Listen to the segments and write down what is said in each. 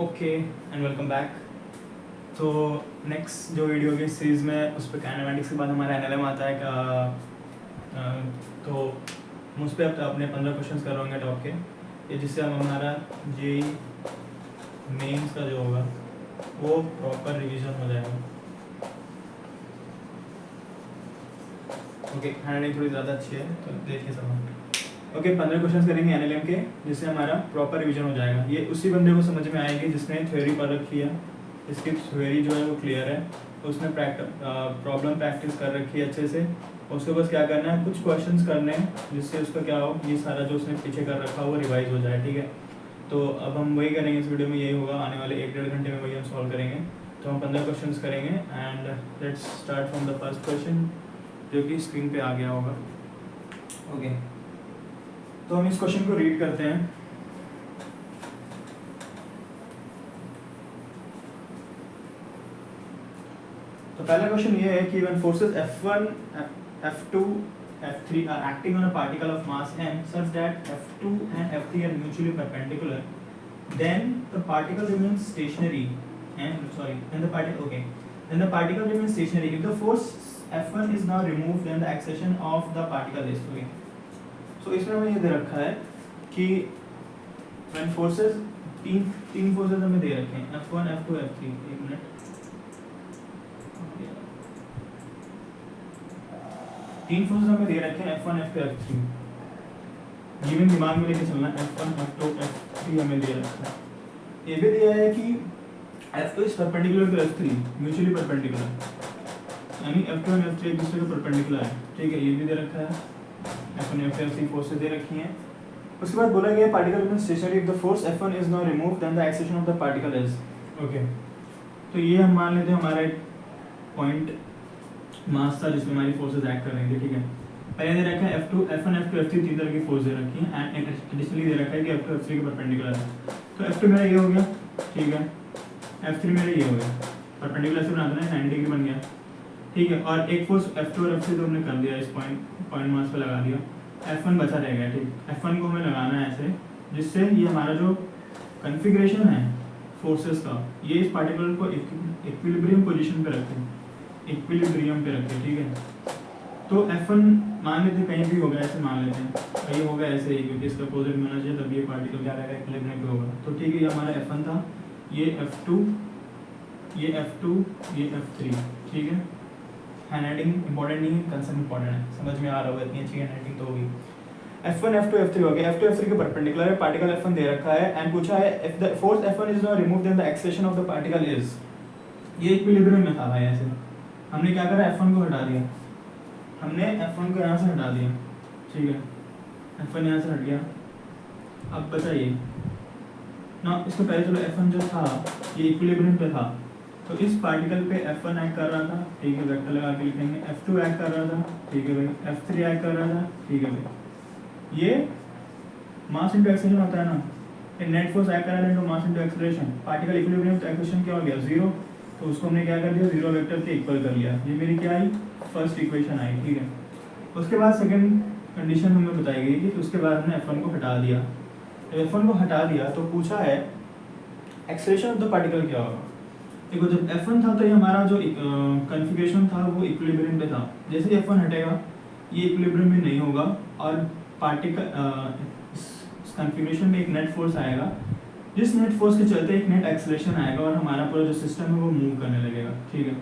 Okay and welcome back. तो next जो video की सीरीज़ में उस पर काइनेमेटिक्स के बाद हमारा एनएलएम आता है तो हम उस पर अपने 15 क्वेश्चंस करवाएंगे टॉप के, ये जिससे हम हमारा जेई मेंस का जो होगा वो प्रॉपर रिवीजन हो जाएगा। ओके, हैंडराइटिंग थोड़ी ज़्यादा अच्छी है तो देखिए सब। ओके 15 क्वेश्चंस करेंगे एनएलएम के, जिससे हमारा प्रॉपर रिवीजन हो जाएगा। ये उसी बंदे को समझ में आएगी जिसने थ्योरी पढ़ रखी है, इसकी थ्योरी जो है वो क्लियर है, उसने प्रॉब्लम प्रैक्टिस कर रखी है अच्छे से। उसके पास क्या करना है, कुछ क्वेश्चंस करने हैं जिससे उसका क्या हो, ये सारा जो उसने पीछे कर रखा हो वो रिवाइज हो जाए। ठीक है, तो अब हम वही करेंगे इस वीडियो में, यही होगा आने वाले 1-1.5 घंटे में वही हम सॉल्व करेंगे। तो हम 15 क्वेश्चंस करेंगे and let's start from the first question जो कि स्क्रीन पे आ गया होगा। ओके, तो हम इस क्वेश्चन को रीड करते हैं। तो पहला क्वेश्चन ये है कि when forces F1, F2, F3 are acting on a particle of mass m such that F2 and F3 are mutually perpendicular, then the particle remains stationary. Then the particle remains stationary if the force F1 is now removed, then the acceleration of the particle is okay. So इसमें हमें ये दे रखा है कि when forces तीन forces हमें दे रखे हैं F1, F2, F3। एक मिनट, तीन फोर्सेस हमें दे रखे हैं F1, F2, F3। गिवन दिमाग में लेके चलना, F1, F2, F3 हमें दे रखा है। ये भी दिया है कि F2 is perpendicular to F3, mutually perpendicular, यानी F2 और F3 एक दूसरे के परपेंडिकुलर है। ठीक है, ये भी दे रखा है, F1, F2, F3 फोर्सेस दे रखी हैं। उसके बाद बोला गया particle remains stationary if the force F1 is now removed, then the acceleration of the particle is okay. तो ये हम मान लेते हैं हमारा एक पॉइंट मास था जिसमें हमारी फोर्सेस एक्ट कर रही थी। ठीक है, पहले दे रखा है F1, F2, F3 तीन तरह की फोर्स दे रखी हैं एंड एडिशनली दे रखा है कि F2 F3 के परपेंडिकुलर है। तो F2 मेरा ये हो गया, ठीक है, F3 मेरा ये हो गया, परपेंडिकुलर से बना देना है, 90 डिग्री बन गया। ठीक है, और एक फोर्स F2 और F3 तो हमने कर दिया, इस पॉइंट मास पे लगा दिया, F1 बचा रह गया। ठीक, F1 को हमें लगाना है ऐसे जिससे ये हमारा जो कन्फिग्रेशन है फोर्सेस का, ये इस पार्टिकल को इक्विलिब्रियम पोजीशन पे रखें, इक्विलिब्रियम पे रखें। ठीक है, तो F1 मान लेते हैं कहीं भी होगा, ऐसे मान लेते हैं कहीं होगा ऐसे ही, क्योंकि इसका अपोजिट में होना चाहिए तब ये पार्टिकल क्या रहेगा, इक्विलिब्रियम पे होगा। तो ठीक है, ये हमारा F1 था, ये F2, ये F2, ये F3। ठीक है, हैंडराइटिंग इंपॉर्टेंट नहीं है, कंसेप्ट इंपॉर्टेंट है, समझ में आ रहा होगा, इतनी अच्छी हैंडराइटिंग तो होगी। F1, F2, F3 हो गया, F2 F3 के परपेंडिकुलर है, पार्टिकल F1 दे रखा है एंड पूछा है if the force F1 is now removed then the acceleration of the particle is, ये इक्विलिब्रियम में था भाई। ऐसे हमने क्या करा, F1 को हटा दिया, हमने F1 को यहाँ से हटा दिया। ठीक है, F1 यहाँ से हट गया। अब बताइए ना, इसको पहले चलो F1 जो था ये इक्विलिब्रियम पे था, तो इस पार्टिकल पे F1 एक्ट कर रहा था। ठीक है, वेक्टर लगा के लिखेंगे, F2 एक्ट कर रहा था। ठीक है भाई, F3 एक्ट कर रहा था। ठीक है भाई, ये मास इनटू एक्सेलरेशन होता है ना, ये नेट फोर्स एक्ट कर रहा है into mass into acceleration. Particle equilibrium तो एक्सेलरेशन क्या हो गया, 0, तो उसको हमने क्या कर दिया, 0 वेक्टर के इक्वल कर लिया। ये मेरी क्या आई, फर्स्ट इक्वेशन आई। ठीक है, उसके बाद सेकंड कंडीशन हमें बताई गई कि उसके बाद हमने F1 को हटा दिया। तो F1 को हटा दिया तो पूछा है एक्सेलरेशन ऑफ द पार्टिकल क्या होगा। देखो, जब F1 था तो ये हमारा जो कॉन्फ़िगरेशन था वो इक्विलिब्रियम पे था। जैसे ही F1 हटेगा ये इक्विलिब्रियम में नहीं होगा और पार्टिकल इस कॉन्फ़िगरेशन में एक नेट फोर्स आएगा, जिस नेट फोर्स के चलते एक नेट एक्सेलरेशन आएगा और हमारा पूरा जो सिस्टम है वो मूव करने लगेगा। ठीक है,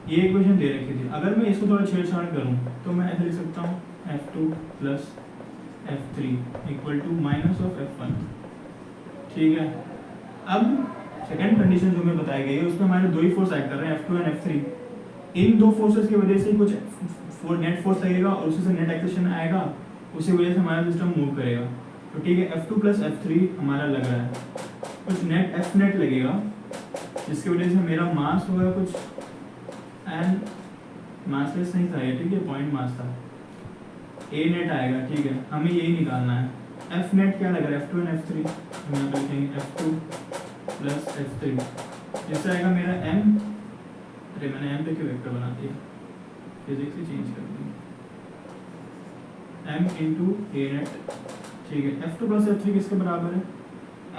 ये इक्वेशन दे रखी थी। अगर मैं इसको थोड़ा छेड़छाड़ करूँ तो मैं ऐसे लिख सकता हूँ F2 plus F3 equal to minus of F1। ठीक है, अब सेकेंड कंडीशन जो हमें बताई गई है उसमें हमारे दो ही फोर्स एक्ट कर रहे हैं, F2 एंड F3। इन दो फोर्सेस की वजह से कुछ नेट फोर्स लगेगा और उसी से नेट एक्सेलरेशन आएगा, उसी वजह से हमारा सिस्टम मूव करेगा। तो ठीक है, F2 प्लस F3 हमारा लग रहा है, कुछ नेट F नेट लगेगा जिसकी वजह से मेरा मास होगा कुछ, एंड मासलेस नहीं था ये। ठीक है, पॉइंट मास था, A नेट आएगा। ठीक है, हमें यही निकालना है, F नेट क्या लग रहा है, F2 एंड F3। हम यहाँ पर लिखेंगे F2 प्लस F3, जिससे आएगा मेरा M। अरे मैंने M पे क्यों वेक्टर बना दिया, फिजिक्स ही चेंज कर दी, M इंटू A नेट। ठीक है, F2 प्लस F3 किसके बराबर है,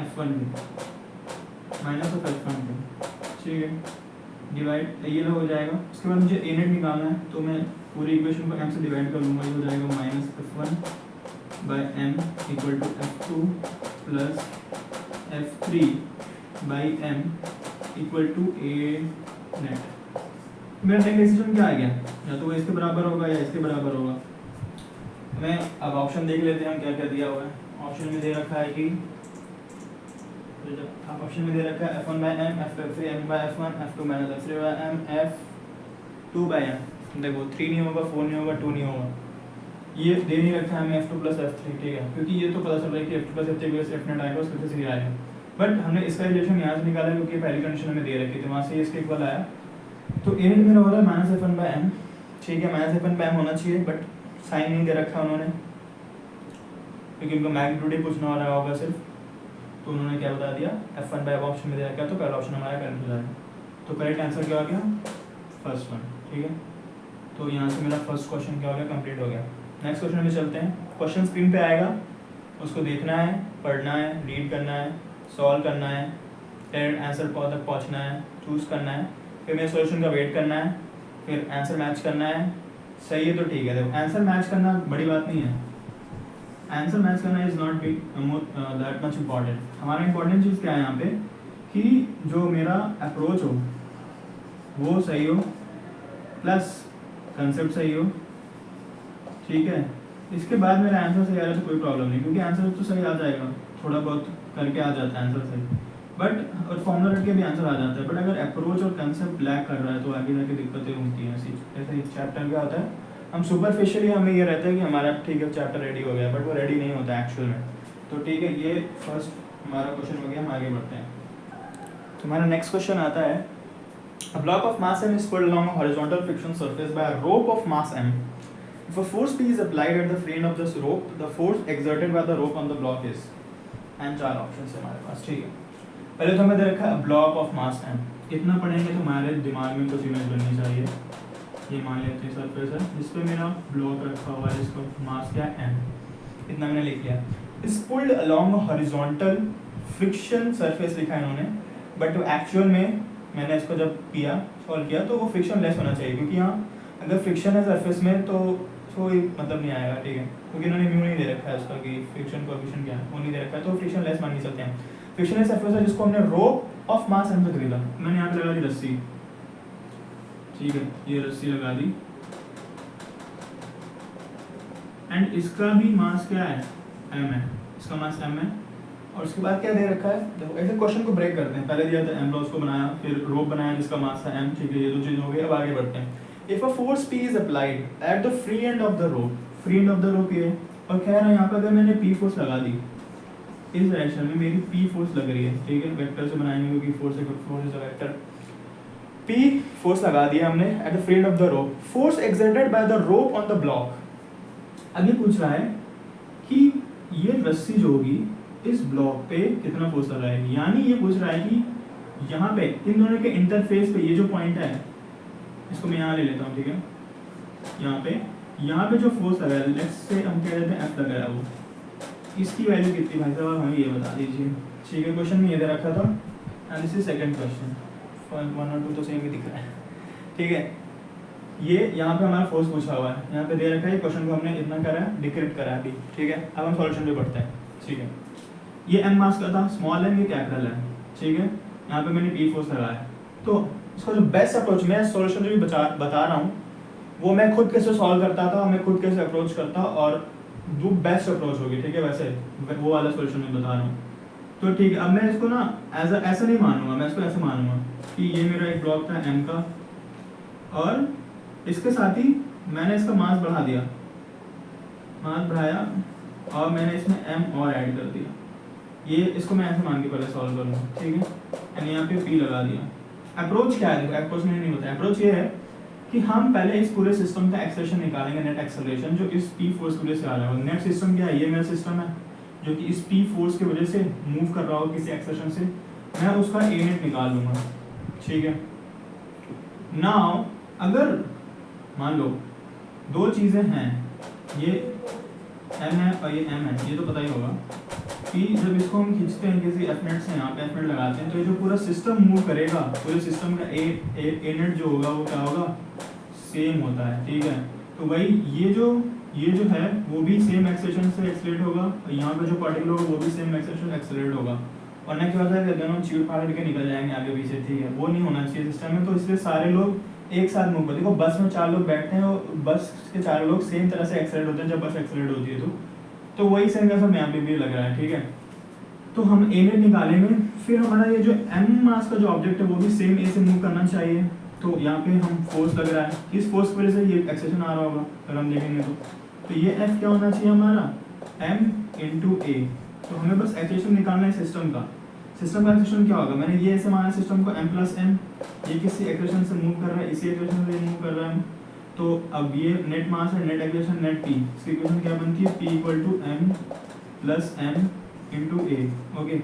F1 के। माइनस ऑफ F1, ठीक है, डिवाइड ये हो जाएगा। उसके बाद मुझे ए नेट निकालना है, तो मैं पूरी इक्वेशन को m से डिवाइड कर लूँगा, ये हो जाएगा minus F1 by M equal to F2 plus F3 by M equal to A net. मेरा नेट डिसीजन क्या आ गया, या तो वो इसके बराबर होगा या इसके बराबर होगा। मैं अब ऑप्शन देख लेते हैं हम क्या क्या दिया हुआ है। ऑप्शन में दे रखा है कि ऑप्शन में दे रखा है F1 by M, F3 m by F1, F2 minus F3 by M, F2 by M. देखो 3 नहीं होगा, 4 नहीं होगा, 2 नहीं होगा, ये दे नहीं रखा है हमें F2 प्लस F3, ठीक है, क्योंकि ये तो पता चल रहा है कि F2 प्लस F3 की F नेट आएगा, उसके वजह से ये आएगा। बट हमने इसका रिलेशन यहाँ से निकाला क्योंकि पहली कंडीशन हमें दे रखी थी, वहाँ से इसके इक्वल आया। तो ए नेट मेरा हो रहा है माइनस F1 बाई एम, ठीक है, माइनस F1 बाई एम होना चाहिए, बट साइन नहीं दे रखा उन्होंने, क्योंकि उनको मैग्नीट्यूड ही पूछना हो रहा होगा सिर्फ, तो उन्होंने क्या बता दिया F1 बाई ऑप्शन में दे रखा है, तो पहला ऑप्शन हमारा करेक्ट हो जाएगा। तो करेक्ट आंसर क्या हो गया, फर्स्ट वन, ठीक है। तो यहाँ से मेरा फर्स्ट क्वेश्चन क्या हो गया, कंप्लीट हो गया। नेक्स्ट क्वेश्चन में चलते हैं। क्वेश्चन स्क्रीन पे आएगा, उसको देखना है, पढ़ना है, रीड करना है, सॉल्व करना है, फिर आंसर तक पहुँचना है, चूज़ करना है, फिर मेरे सॉल्यूशन का वेट करना है, फिर आंसर मैच करना है। सही है तो ठीक है। देखो आंसर मैच करना बड़ी बात नहीं है, आंसर मैच करना is not be that much important. हमारा इंपॉर्टेंट चीज़ क्या है यहाँ पे कि जो मेरा अप्रोच हो वो सही हो, प्लस कंसेप्ट सही हो, ठीक है। इसके बाद मेरा आंसर सही आ रहा है तो कोई प्रॉब्लम नहीं, क्योंकि आंसर तो सही आ जाएगा, थोड़ा बहुत करके आ जाता है आंसर सही, बट और फॉर्मूला रट के भी आंसर आ जाता है। बट अगर अप्रोच और कंसेप्ट लैक कर रहा है तो आगे जाके दिक्कतें होती हैं। ऐसे इस चैप्टर क्या होता है, हम सुपरफिशियली हमें ये रहता है कि हमारा ठीक है चैप्टर रेडी हो गया, बट वो रेडी नहीं होता एक्चुअल में। तो ठीक है, ये फर्स्ट हमारा क्वेश्चन हो गया, हम आगे बढ़ते हैं। तो हमारा नेक्स्ट क्वेश्चन आता है, a block of mass m is pulled along a horizontal friction surface by a rope of mass m. If a force P is applied at the free end of this rope, the force exerted by the rope on the block is, and चार options है हमारे पास, ठीक है। पहले तो हमें दे रखा है ब्लॉक ऑफ मास m। इतना पढ़ेंगे तो हमारे दिमाग में कुछ इमेज बननी चाहिए। ये मान लेते हैं सरफेस है जिस पे मेरा ब्लॉक रखा हुआ है, जिसका मास क्या है m, इतना मैंने लिख लिया। इस pulled along horizontal friction surface लिखा है इन्होंने, बट एक्चुअल में मैंने इसको जब किया सॉल्व किया तो वो फ्रिक्शन लेस होना चाहिए, क्योंकि यहाँ अगर फ्रिक्शन है सरफेस में तो कोई मतलब नहीं आएगा, ठीक है, क्योंकि इन्होंने म्यू नहीं दे रखा है उसका कि फ्रिक्शन कोएफिशिएंट क्या है, वो नहीं दे रखा है, तो फ्रिक्शन लेस मान नहीं सकते हैं। फ्रिक्शन लेस सरफेस है जिसको हमने रोप ऑफ मास m से खरीदा, मैंने यहाँ पे लगा दी रस्सी, ठीक है, ये रस्सी लगा दी, एंड इसका भी मास क्या है m है, इसका मास m है। और उसके बाद क्या दे रखा है, देखो ऐसे क्वेश्चन को ब्रेक करते हैं। पहले दिया था m लॉस को बनाया, फिर रोप बनाया जिसका मास था m, ठीक है, ये दो चीज़ हो गई। अब आगे बढ़ते हैं। If a force p is applied at the free end of the rope, free end of the rope ये, और कह रहा है यहाँ पर अगर मैंने p फोर्स लगा दी, इस डायरेक्शन में मेरी p फोर्स लग रही है, ठीक है, वेक्टर से बनाएंगे क्योंकि force is a vector. p force लगा दिया हमने at the free end of the rope, force exerted by the rope on the block. अब ये पूछ रहा है कि ये रस्सी जो होगी इस ब्लॉक पे कितना फोर्स लगा है, यानी ये पूछ रहा है कि यहाँ पे इन दोनों के इंटरफेस पे ये जो पॉइंट है, इसको मैं यहाँ ले लेता हूँ, ठीक है, यहाँ पे जो फोर्स लगा है, लेट्स से हम कह देते हैं F लगाया, वो इसकी वैल्यू कितनी भाई साहब हमें ये बता दीजिए, ठीक है। क्वेश्चन में ये दे रखा था, and this is second question, 1 और 2 तो सेम ही दिख रहा है, ठीक है। ये यहाँ पे हमारा फोर्स पूछा हुआ है, यहाँ पे दे रखा है, क्वेश्चन को हमने इतना करा है, डिक्रिप्ट करा है अभी, ठीक है। अब हम सॉल्यूशन पे बढ़ते हैं, ठीक है। ये m मास का था, स्मॉल m ये कैपिटल है, ठीक है। यहाँ पे मैंने p फोर्स लगाया, तो इसका जो बेस्ट अप्रोच, मैं सॉल्यूशन जो भी बता रहा हूँ वो मैं खुद कैसे सॉल्व करता था, मैं खुद कैसे अप्रोच करता, और जो बेस्ट अप्रोच होगी, ठीक है, वैसे वो वाला सॉल्यूशन मैं बता रहा हूँ। तो ठीक है, अब मैं इसको ना ऐसा नहीं मानूंगा, मैं इसको ऐसे मानूंगा कि ये मेरा एक ब्लॉक था m का, और इसके साथ ही मैंने इसका मास बढ़ा दिया, मास बढ़ाया, और मैंने इसमें m और ऐड कर दिया। ये इसको मैं ऐसे मान के पहले सॉल्व करूँगा, ठीक है, एंड यहाँ पे p लगा दिया। अप्रोच क्या है, देखो अप्रोच मैंने नहीं बताया। अप्रोच ये है कि हम पहले इस पूरे सिस्टम का एक्सेलरेशन निकालेंगे, नेट एक्सेलरेशन जो इस p फोर्स की वजह से आ रहा है। नेट सिस्टम क्या है, ये मेरा सिस्टम है जो कि इस p फोर्स की वजह से मूव कर रहा हो किसी एक्सेलरेशन से, मैं उसका a नेट निकाल लूँगा, ठीक है। नाउ अगर मान लो दो चीज़ें हैं, ये m है और ये m है, ये तो पता ही होगा, कि जब इसको हम खींचते हैं किसी एफ नेट से, यहाँ पे एफ नेट लगाते हैं, तो ये जो पूरा सिस्टम मूव करेगा, पूरे सिस्टम का ए नेट जो होगा वो क्या होगा, सेम होता है, ठीक है। तो भाई ये जो है वो भी सेम एक्सेलरेशन से एक्सेलरेट होगा, यहाँ पे जो पार्टिकल होगा वो भी सेम एक्सेलरेशन से एक्सेलरेट होगा, वरना क्या होता है कि दोनों चीड़ फाड़ के निकल जाएंगे आगे पीछे, ठीक है, वो नहीं होना चाहिए सिस्टम में। तो इसलिए सारे लोग एक साथ मूव करते, देखो बस में 4 लोग बैठते हैं और बस के 4 लोग सेम तरह से एक्सेलरेट होते हैं जब बस एक्सेलरेट होती है, तो वही सेम का सब यहाँ पे भी लग रहा है, ठीक है। तो हम ए नेट निकालेंगे, फिर हमारा ये जो एम मास का जो ऑब्जेक्ट है वो भी सेम ए से मूव करना चाहिए। तो यहाँ पे हम फोर्स लग रहा है, किस फोर्स की वजह से ये एक्सेशन आ रहा होगा अगर हम देखेंगे तो ये एफ क्या होना चाहिए हमारा, एम इंटू ए। तो हमें बस एक्सेशन निकालना है सिस्टम का एक्सेशन क्या होगा, मैंने ये ऐसे माना सिस्टम को एम प्लस एम, ये किसी एक्सेशन से मूव कर रहा है, इसी एक्सेशन से मूव कर रहा है। तो अब ये नेट मास है, नेट एक्सेशन, नेट पी, इसकी इक्वेशन क्या बनती है, P equal to M plus M into A. Okay,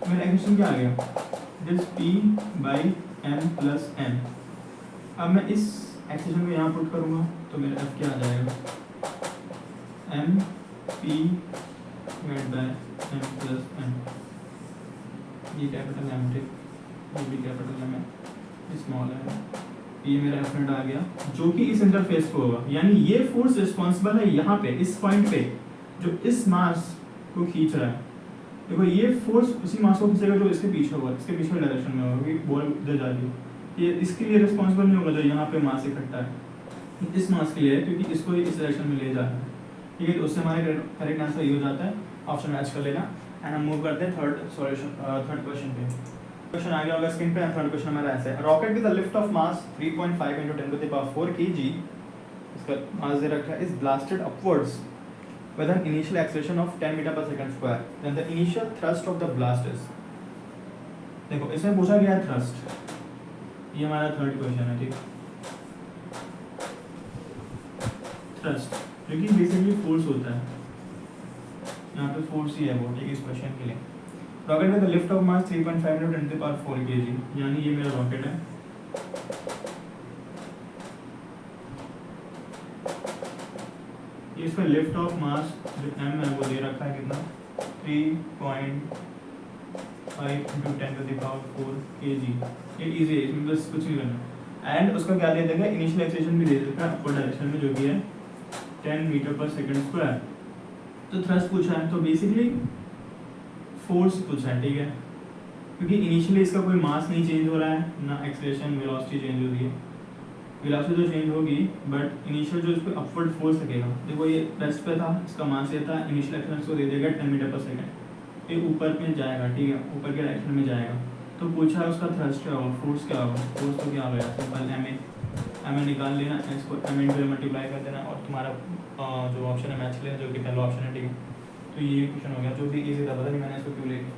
मेरा एक्सेशन क्या आ गया, this P by M plus M. अब मैं इस एक्सेशन को यहाँ पुट करूँगा तो मेरा एफ क्या आ जाएगा, M P divide by M plus M, ये कैपिटल एम थे, ये भी कैपिटल एम है, स्मॉल है, ये मेरा एफ नेट आ गया जो कि इस इंटरफेस को होगा, यानी ये फोर्स रिस्पॉन्सिबल है यहाँ पे इस पॉइंट पे जो इस मास को खींच रहा है। देखो ये फोर्स उसी मास को खींचेगा जो इसके पीछे होगा, इसके पीछे डायरेक्शन में होगा, क्योंकि बॉल इधर जा रही है, ये इसके लिए रिस्पॉन्सिबल नहीं होगा जो यहाँ पे मास इकट्ठा है, इस मास के लिए है क्योंकि इसको इस डायरेक्शन में ले जा रहा है, ठीक है। तो उससे हमारा करेक्ट आंसर ये हो जाता है, ऑप्शन मैच कर लेना। एंड हम मूव करते हैं थर्ड क्वेश्चन पे। क्वेश्चन आ गया होगा स्क्रीन पे। थर्ड क्वेश्चन हमारा ऐसा है, rocket with a lift of mass 3.5 × 10⁴ kg, इसका मास दे रखा है, is blasted upwards with an initial acceleration of 10 meter per second square, then the initial thrust of the blast is। देखो इसमें पूछा गया है थ्रस्ट, ये हमारा थर्ड क्वेश्चन है, ठीक। थ्रस्ट जो कि बेसिकली फोर्स होता है, यहाँ पे फोर्स ही है वो, ठीक, इस क्वेश्चन के लिए। Rocket with the lift of mass 3.5 × 10⁴ kg, यानी ये मेरा रॉकेट है, इसका लिफ्ट ऑफ मास जो m है वो दे रखा है कितना, 3.5 × 10⁴ kg। ये इजी है, इसमें बस कुछ नहीं करना। एंड उसका क्या दे देगा, इनिशियल एक्सेलरेशन भी दे देगा अपवर्ड डायरेक्शन में जो कि है 10 मीटर पर सेकंड स्क्वायर। तो थ्रस्ट पूछा है, तो बेसिकली फोर्स पूछा है, ठीक है, क्योंकि इनिशियली इसका कोई मास नहीं चेंज हो रहा है, ना एक्सेलरेशन वेलोसिटी चेंज हो रही है, वेलोसिटी तो चेंज होगी बट इनिशियल जो इसको अपवर्ड फोर्स लगेगा, देखो ये रेस्ट पे था, इसका मास ये था, इनिशियल एक्सेलरेशन को दे देगा 10 मीटर पर सेकंड, ये ऊपर में जाएगा, ठीक है, ऊपर के डायरेक्शन में जाएगा। तो पूछा है उसका थ्रस्ट क्या होगा, फोर्स क्या होगा, फोर्स तो क्या होगा, सिंपल एम ए निकाल लेना, इसको एम इन मल्टीप्लाई कर देना और तुम्हारा जो ऑप्शन है मैच लेना, जो कि पहला ऑप्शन है, ठीक है। तो ये क्वेश्चन हो गया जो भी इजी था, पता नहीं मैंने इसको क्यों ले लिया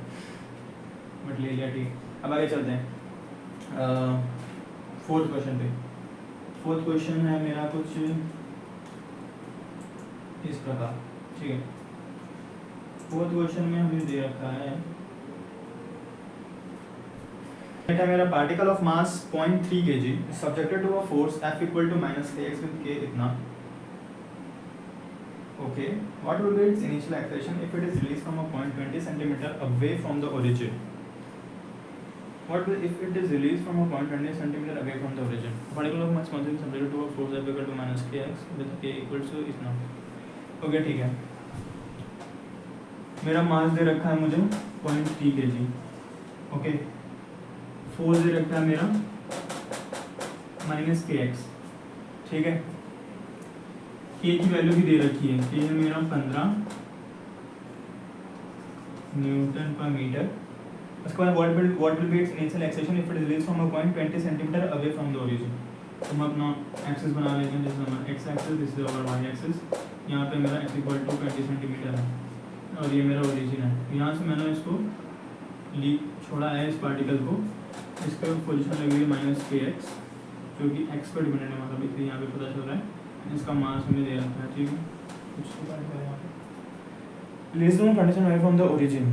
बट ले लिया, ठीक। अब आगे चलते हैं फोर्थ क्वेश्चन पे। फोर्थ क्वेश्चन है मेरा कुछ इस प्रकार, ठीक है। फोर्थ क्वेश्चन में हमें दे रखा है मेरा particle of mass 0.3 kg subjected to a force F equal to -kx with k इतना। Okay, what will be its initial acceleration if it is released from a point 20 cm away from the origin. What will if it is released from a point 20 cm away from the origin? Particle of mass constant subject to a force F equal to -kx with k equals to इतना। Okay, ठीक है, मेरा मास दे रखा है मुझे 0.3 kg, okay, force दे रखा है मेरा -kx, ठीक है, k की वैल्यू भी दे रखी है, k है मेरा 15 न्यूटन पर मीटर। उसके बाद what will be its initial acceleration if it is released from a point 20 cm away from the origin। तो हम अपना एक्सिस बना लेते हैं, जैसे हमारा x axis, this is our y axis, यहाँ पे मेरा x इक्वल टू 20 सेंटीमीटर है और ये मेरा ओरिजिन है। यहाँ से मैंने इसको छोड़ा है इस पार्टिकल को, इसका पोजीशन लगी है -kx जो कि x पर डिपेंडेंट है, मतलब इसलिए यहाँ पे पता चल रहा है। इसका मास हमें दे रखा है, ठीक है, released from 20 cm away from the origin।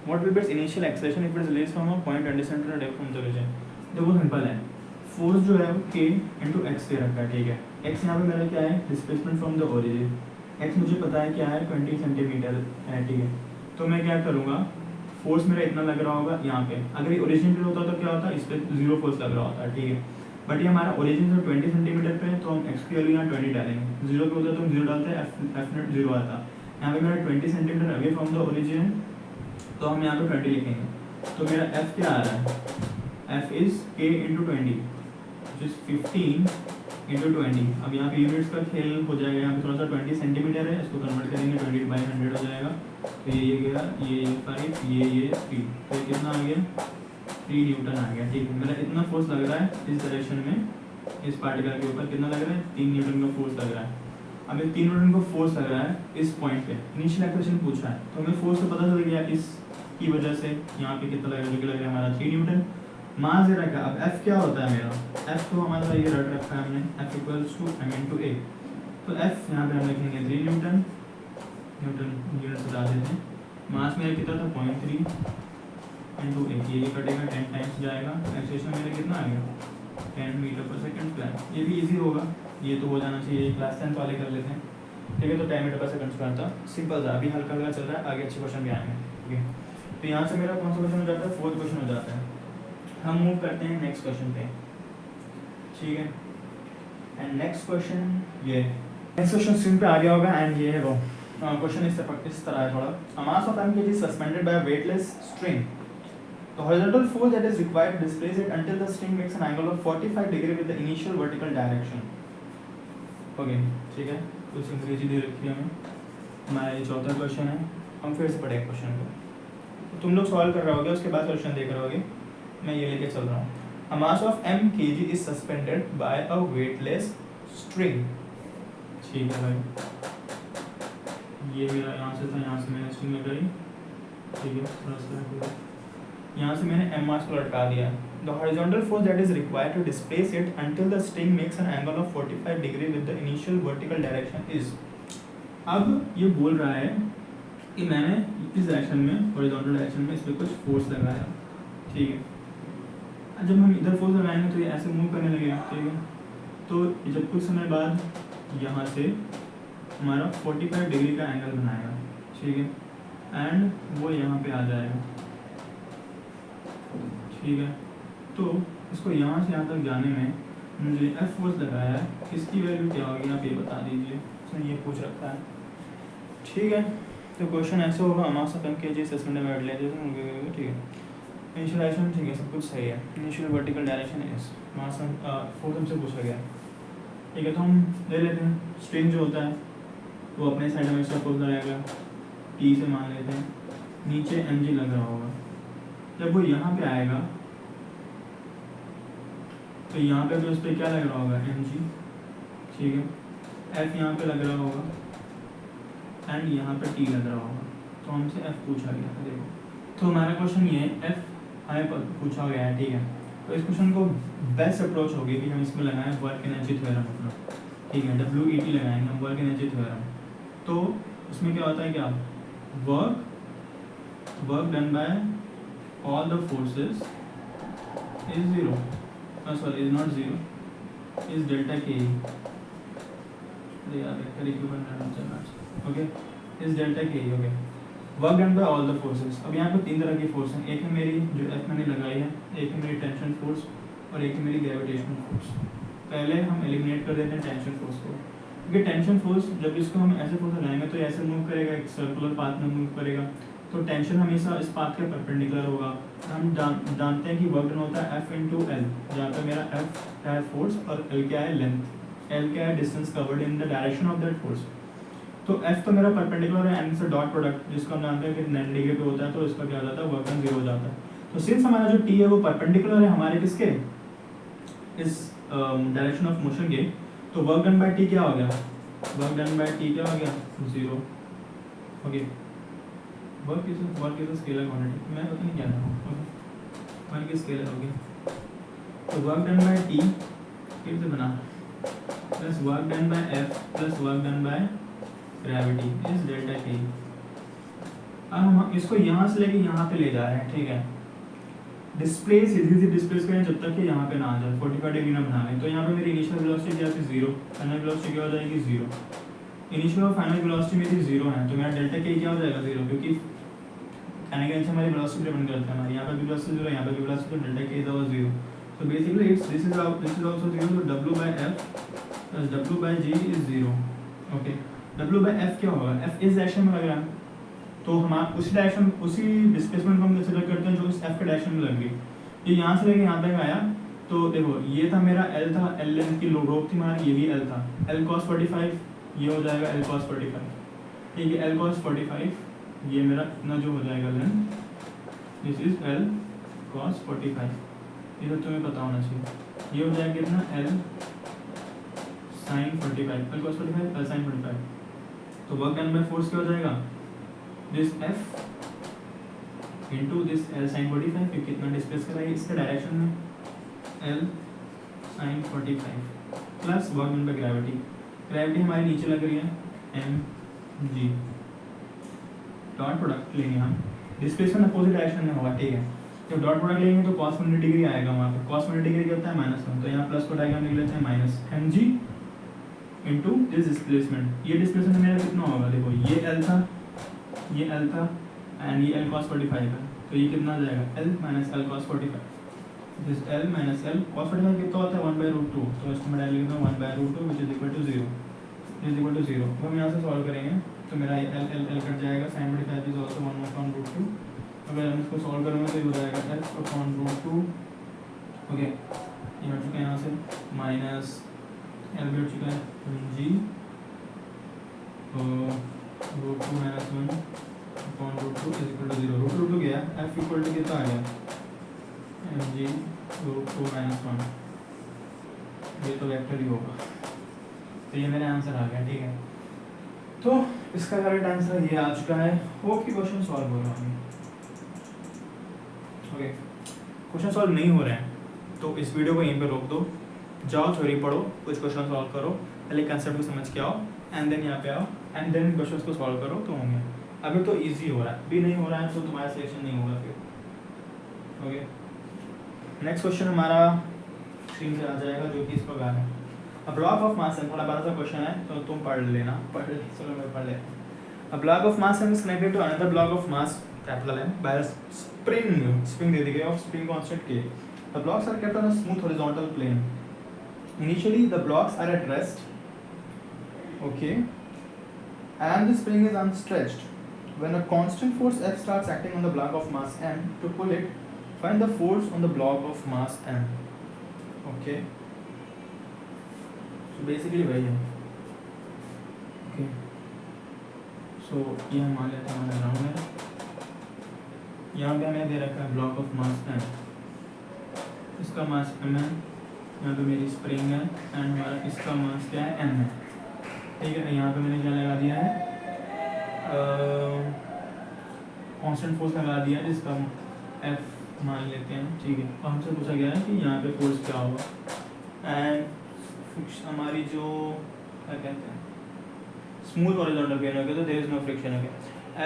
What will be its initial acceleration if it is released from a point 20 cm away from the origin? देखो सिंपल है, फोर्स जो है वो k इंटू एक्स दे रखा है, ठीक है। x यहाँ पे मेरा क्या है, displacement from the origin, x मुझे पता है क्या है 20 सेंटीमीटर है, ठीक है। तो मैं क्या करूँगा, फोर्स मेरा इतना लग रहा होगा यहाँ पे। अगर ये ओरिजिन पे होता तो क्या होता, इस पर 0 फोर्स लग रहा होता, ठीक है। बट ये हमारा ओरिजिन से 20 सेंटीमीटर पे है, तो हम एक्स की वैल्यू यहाँ 20 डालेंगे। 0 पे होता तो हम 0 डालते हैं, एफ नेट 0 आता। यहाँ पे मेरा 20 centimetre away from the origin, तो हम यहाँ पे 20 लिखेंगे। तो मेरा एफ क्या आ रहा है, एफ इज के इंटू 20 जिस 15 इंटू 20। अब यहाँ पे यूनिट्स का खेल हो जाएगा, यहाँ पे थोड़ा सा 20 सेंटीमीटर है, इसको कन्वर्ट करेंगे 20/100 हो जाएगा। तो ये गया, ये 5, ये 3, तो ये कितना आ गया, 3 न्यूटन आ गया, ठीक है। मेरा इतना फोर्स लग रहा है इस डायरेक्शन में, इस पार्टिकल के ऊपर कितना लग रहा है, 3 न्यूटन का फोर्स लग रहा है। अब ये 3 न्यूटन का फोर्स लग रहा है इस पॉइंट पे, इनिशियल एक्सेलरेशन पूछा है, तो हमें फोर्स से पता चल गया इसकी वजह से यहाँ पे कितना लगेगा, जो कि लग रहा है हमारा 3 न्यूटन। मास दे रखा है। अब एफ क्या होता है मेरा, एफ तो हमारा ये रट रखा है हमने, F equals to M into A. तो एफ यहाँ पे हम लिखेंगे 3 न्यूटन, न्यूटन यूनिट बता देते हैं। मास मेरा कितना था 0.3 इंटू ए, ये कटेगा 10 टाइम्स जाएगा, एक्सेलरेशन मेरा कितना आ गया 10 मीटर पर सेकंड स्क्वायर। ये भी इजी होगा, ये तो हो जाना चाहिए, क्लास 10 वाले कर लेते हैं, ठीक है। तो 10 मीटर पर सेकंड स्क्वायर था, सिंपल था। अभी हल्का हल्का चल रहा है, आगे अच्छे क्वेश्चन भी आएंगे, ठीक है। तो यहाँ से मेरा कौन सा क्वेश्चन हो जाता है, 4th क्वेश्चन हो जाता है। हम मूव करते हैं नेक्स्ट क्वेश्चन पे, ठीक है। एंड नेक्स्ट क्वेश्चन, ये नेक्स्ट क्वेश्चन स्क्रीन पे आ गया होगा, एंड ये है वो क्वेश्चन इस तरह है थोड़ा। A mass of m kg suspended by a weightless string, the horizontal force that is required to displace it until the string makes an angle of 45 degree with the initial vertical direction. Okay, ठीक है। कुछ अंग्रेजी दे रखी है हमें, हमारा ये 4था question है। हम फिर से पढ़े क्वेश्चन को, तुम लोग सॉल्व कर रहे होगे, उसके बाद क्वेश्चन देख रहे होगे, मैं ये लेके चल रहा हूँ। A mass of m kg is suspended by a weightless string, ठीक है भाई। ये मेरा यहाँ से था, यहाँ से मैंने स्ट्रिंग लगाई, ठीक है। थोड़ा सा यहाँ से मैंने m मास को लटका दिया। The horizontal force that is required to displace it until the string makes an angle of 45 degree with the initial vertical direction is। अब ये बोल रहा है कि मैंने इस डायरेक्शन में, हॉरिजॉन्टल डायरेक्शन में इस पर कुछ फोर्स लगाया, ठीक है। जब हम इधर फोर्स लगाएंगे तो ये ऐसे मूव करने लगेगा, ठीक है। तो जब कुछ समय बाद यहाँ से हमारा 45 डिग्री का एंगल बनाएगा, ठीक है। एंड वो यहाँ पे आ जाएगा, ठीक है। तो इसको यहाँ से यहाँ तक जाने में मुझे एफ फोर्स लगाया है, इसकी वैल्यू क्या होगी आप ये बता दीजिए, उसने ये पूछ रखा है, ठीक है। तो क्वेश्चन ऐसे होगा, मास of m kg suspended bye weightless, ठीक है। इनिशियल डायरेक्शन, ठीक है, सब कुछ सही है। Initial vertical direction is mass force हमसे पूछा गया, ठीक है। तो हम ले लेते हैं, स्ट्रिंग जो होता है वो अपने साइड में इसका फोर्स लगाएगा, टी से मान लेते हैं, नीचे mg लग रहा होगा। जब वो यहाँ पे आएगा तो यहाँ पे भी उस पर क्या लग रहा होगा, mg, ठीक है। f यहाँ पे लग रहा होगा एंड यहाँ पे t लग रहा होगा। तो हमसे f पूछा गया है, देखो। तो हमारा क्वेश्चन ये है, f हमें पूछा गया है, ठीक है। तो इस क्वेश्चन को बेस्ट अप्रोच होगी कि हम इसमें लगाएं वर्क एनर्जी थ्योरम अपना, ठीक है। WET लगाएंगे हम, वर्क एनर्जी थ्योरम। तो उसमें क्या होता है, क्या work done by all the forces is 0, sorry is not 0, is delta के, ओके, इज डेल्टा के, okay. Work done by all the forces. अब यहाँ पे 3 तरह की फोर्स हैं, एक है मेरी जो एफ मैंने लगाई है, एक है मेरी टेंशन फोर्स, और एक है मेरी ग्रेविटेशनल फोर्स। पहले हम एलिमिनेट कर देते हैं टेंशन फोर्स को, क्योंकि टेंशन फोर्स जब इसको हम ऐसे फोर्स लगाएंगे तो ऐसे मूव करेगा, एक सर्कुलर पाथ में मूव करेगा, तो टेंशन हमेशा इस पाथ के परपेंडिकुलर होगा। हम जानते हैं कि वर्क डन होता है एफ इंटू एल, जहाँ पर मेरा एफ है फोर्स और एल क्या है लेंथ, एल क्या है distance covered in the direction of that force. तो एफ तो मेरा परपेंडिकुलर है एंड से डॉट प्रोडक्ट, जिसको हम जानते हैं कि 90 डिग्री पे होता है, तो इसका क्या हो जाता है, वर्क डन 0 हो जाता है। तो सिंस हमारा जो टी है वो परपेंडिकुलर है हमारे किसके, इस डायरेक्शन ऑफ मोशन के, तो वर्क डन बाय टी क्या हो गया, वर्क डन बाय टी क्या हो गया, 0। Okay, work is a scalar quantity, मैं पता नहीं क्या था, ओके, वर्क इज स्केलर हो गया। तो वर्क डन बाय टी फिर से बना plus work done by F plus work done by gravity is delta के। अब हम इसको यहाँ से लेके यहाँ पे ले जा रहे हैं, ठीक है। डिस्प्लेस इजी से डिस्प्लेस करें जब तक कि यहाँ पे ना आ जाए, 45 डिग्री ना बना लें। तो यहाँ पे मेरी इनिशियल वेलोसिटी क्या थी 0, फाइनल वेलोसिटी क्या हो जाएगी 0। इनिशियल और फाइनल वेलोसिटी मेरी 0 है, तो मेरा डेल्टा के क्या हो जाएगा 0, क्योंकि कहने के नीचे हमारी वेलोसिटी डिपेंड करता है हमारी, यहाँ पे भी वेलोसिटी 0, यहाँ पे भी वेलोसिटी, डेल्टा के is our 0. So basically it's this is also 0, so W by F plus W by G is 0. Okay, W by F क्या होगा, F इस डायरेक्शन में लग रहा है तो हम उसी डायरेक्शन उसी डिस्प्लेसमेंट को हम कंसीडर करते हैं जो इस F के डायरेक्शन में लग गई. ये यहाँ से लेके यहाँ तक आया तो देखो ये था मेरा L था, L लेंथ की रोप थी हमारी, ये भी L था, L cos 45 ये हो जाएगा L cos 45. ठीक है, L cos 45 ये मेरा इतना जो हो जाएगा length, this is L cos 45. ये तो तुम्हें पता होना चाहिए. ये हो जाएगा कितना L sin 45, L cos 45 L sin 45. तो वर्क डन बाय फोर्स क्या हो जाएगा, this F into this L sin 45. ये कितना डिस्प्लेस कर रहा है इसके डायरेक्शन में, L sin 45 plus work done by gravity. Gravity हमारी नीचे लग रही है mg. डॉट प्रोडक्ट लेंगे हम, डिस्प्लेसमेंट अपोजिट डायरेक्शन में होगा. ठीक है, जब डॉट प्रोडक्ट लेंगे तो cos 180 डिग्री आएगा वहाँ पे. cos 180 डिग्री क्या होता है -1, तो यहाँ प्लस को डायग्राम लिख लेते हैं minus mg into this displacement. ये डिस्प्लेसमेंट मेरा कितना होगा, देखो ये L था, ये L था एंड ये L cos 45 है, तो ये कितना आ जाएगा L minus L cos 45. This L minus L cos 45 कितना होता है 1/√2, तो इसको मैं डाल लेता हूँ 1/√2 which is equal to 0, is equal to 0. तो हम यहाँ से सॉल्व करेंगे तो मेरा ये L कट जाएगा, sin 45 इज ऑल्सो 1/√2. अगर हम इसको सॉल्व करेंगे तो ये हो जाएगा F/√2. ओके, ये हट चुका है यहाँ से, माइनस L भी हट चुका है mg √2 minus 1/√2 is equal to 0. √2 गया, F इक्वल टू कितना आ गया mg √2 माइनस 1. ये तो वेक्टर ही होगा, तो ये मेरा आंसर आ गया. ठीक है, तो इसका करेक्ट आंसर ये आ चुका है. होप कि क्वेश्चन सॉल्व हो रहा है. ओके, क्वेश्चन सॉल्व नहीं हो रहे हैं तो इस वीडियो को यहीं पे रोक दो, जाओ थ्योरी पढ़ो, कुछ क्वेश्चन सॉल्व करो, पहले कंसेप्ट को समझ के आओ एंड देन यहाँ पे आओ एंड देन क्वेश्चंस को सॉल्व करो तो होंगे. अभी तो इजी हो रहा है, भी नहीं हो रहा है तो तुम्हारा सिलेक्शन नहीं होगा फिर. ओके, नेक्स्ट क्वेश्चन हमारा स्क्रीन पे आ जाएगा जो कि इस प्रकार है. अ ब्लॉक ऑफ मास m, थोड़ा बड़ा सा क्वेश्चन है तो तुम पढ़ लेना, चलो मैं पढ़ लेता हूँ. A block of mass m is connected to another block of mass capital M by spring दे दी गई of spring constant K. The blocks are kept on a smooth horizontal plane. Initially the blocks are at rest, okay, and the spring is unstretched. When a constant force F starts acting on the block of mass M to pull it, find the force on the block of mass M. Okay, so basically वही है. Okay, so ये हम मान लेते हैं हमारा ground है. यहाँ पे हमें दे रखा है ब्लॉक ऑफ मास M, इसका मास M है, यहाँ पे मेरी स्प्रिंग है एंड हमारा इसका मास क्या है M है. ठीक है, यहाँ पे मैंने क्या लगा दिया है, कांस्टेंट फोर्स लगा दिया है जिसका F मान लेते हैं. ठीक है, तो हमसे पूछा गया है कि यहाँ पे फोर्स क्या होगा एंड हमारी जो क्या कहते हैं स्मूथ हॉरिजॉन्टल प्लेन हो गया तो देयर इज नो फ्रिक्शन. हो गया,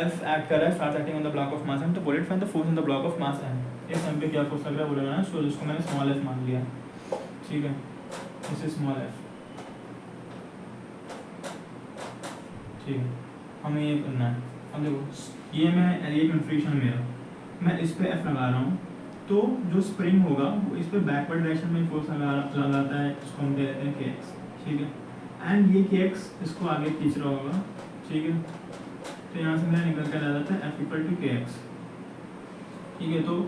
F एक्ट कर रहा है, start acting on the block of mass M, तो bullet find the force on the block of mass M. इस M पे क्या फोर्स लग रहा है बोलेगा ना, सो इसको मैंने स्मॉल f मान लिया. ठीक है, दिस इज स्मॉल f. ठीक है, हमें ये करना है. अब देखो ये मैं ये कन्फ्यूजन मेरा, मैं इस पे f लगा रहा हूँ तो जो स्प्रिंग होगा वो इस पे बैकवर्ड डायरेक्शन में फोर्स लगाता है, इसको हम दे देते हैं kx. ठीक है, एंड ये kx इसको आगे खींच रहा होगा. ठीक है, तो यहाँ से मेरा निकल कर आ जाता है F इक्वल टू kx. ठीक है, तो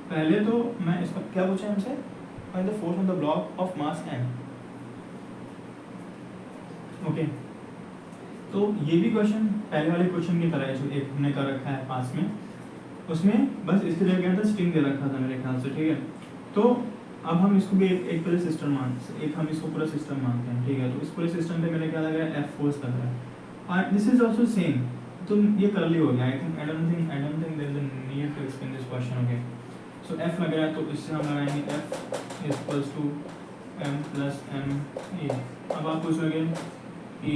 पहले तो मैं इसका क्या पूछा हमसे, find the force on the block of mass M. Okay, तो ये भी क्वेश्चन पहले वाले क्वेश्चन की तरह है जो एक हमने कर रखा है पास में, उसमें बस इसके लिए क्या था स्ट्रिंग दे रखा था मेरे ख्याल से. ठीक है, तो अब हम इसको भी एक पूरे सिस्टम हम इसको पूरा सिस्टम मानते हैं. ठीक है, तो इस पूरे सिस्टम पे मैंने क्या लगा है F फोर्स लग रहा है और दिस इज ऑल्सो सेम. तो ये कर ली हो गया. I don't think there is a need to explain this question. Okay, so F लग रहा है तो इससे हम लगाएंगे F equals to M plus M A. अब आप पूछोगे कि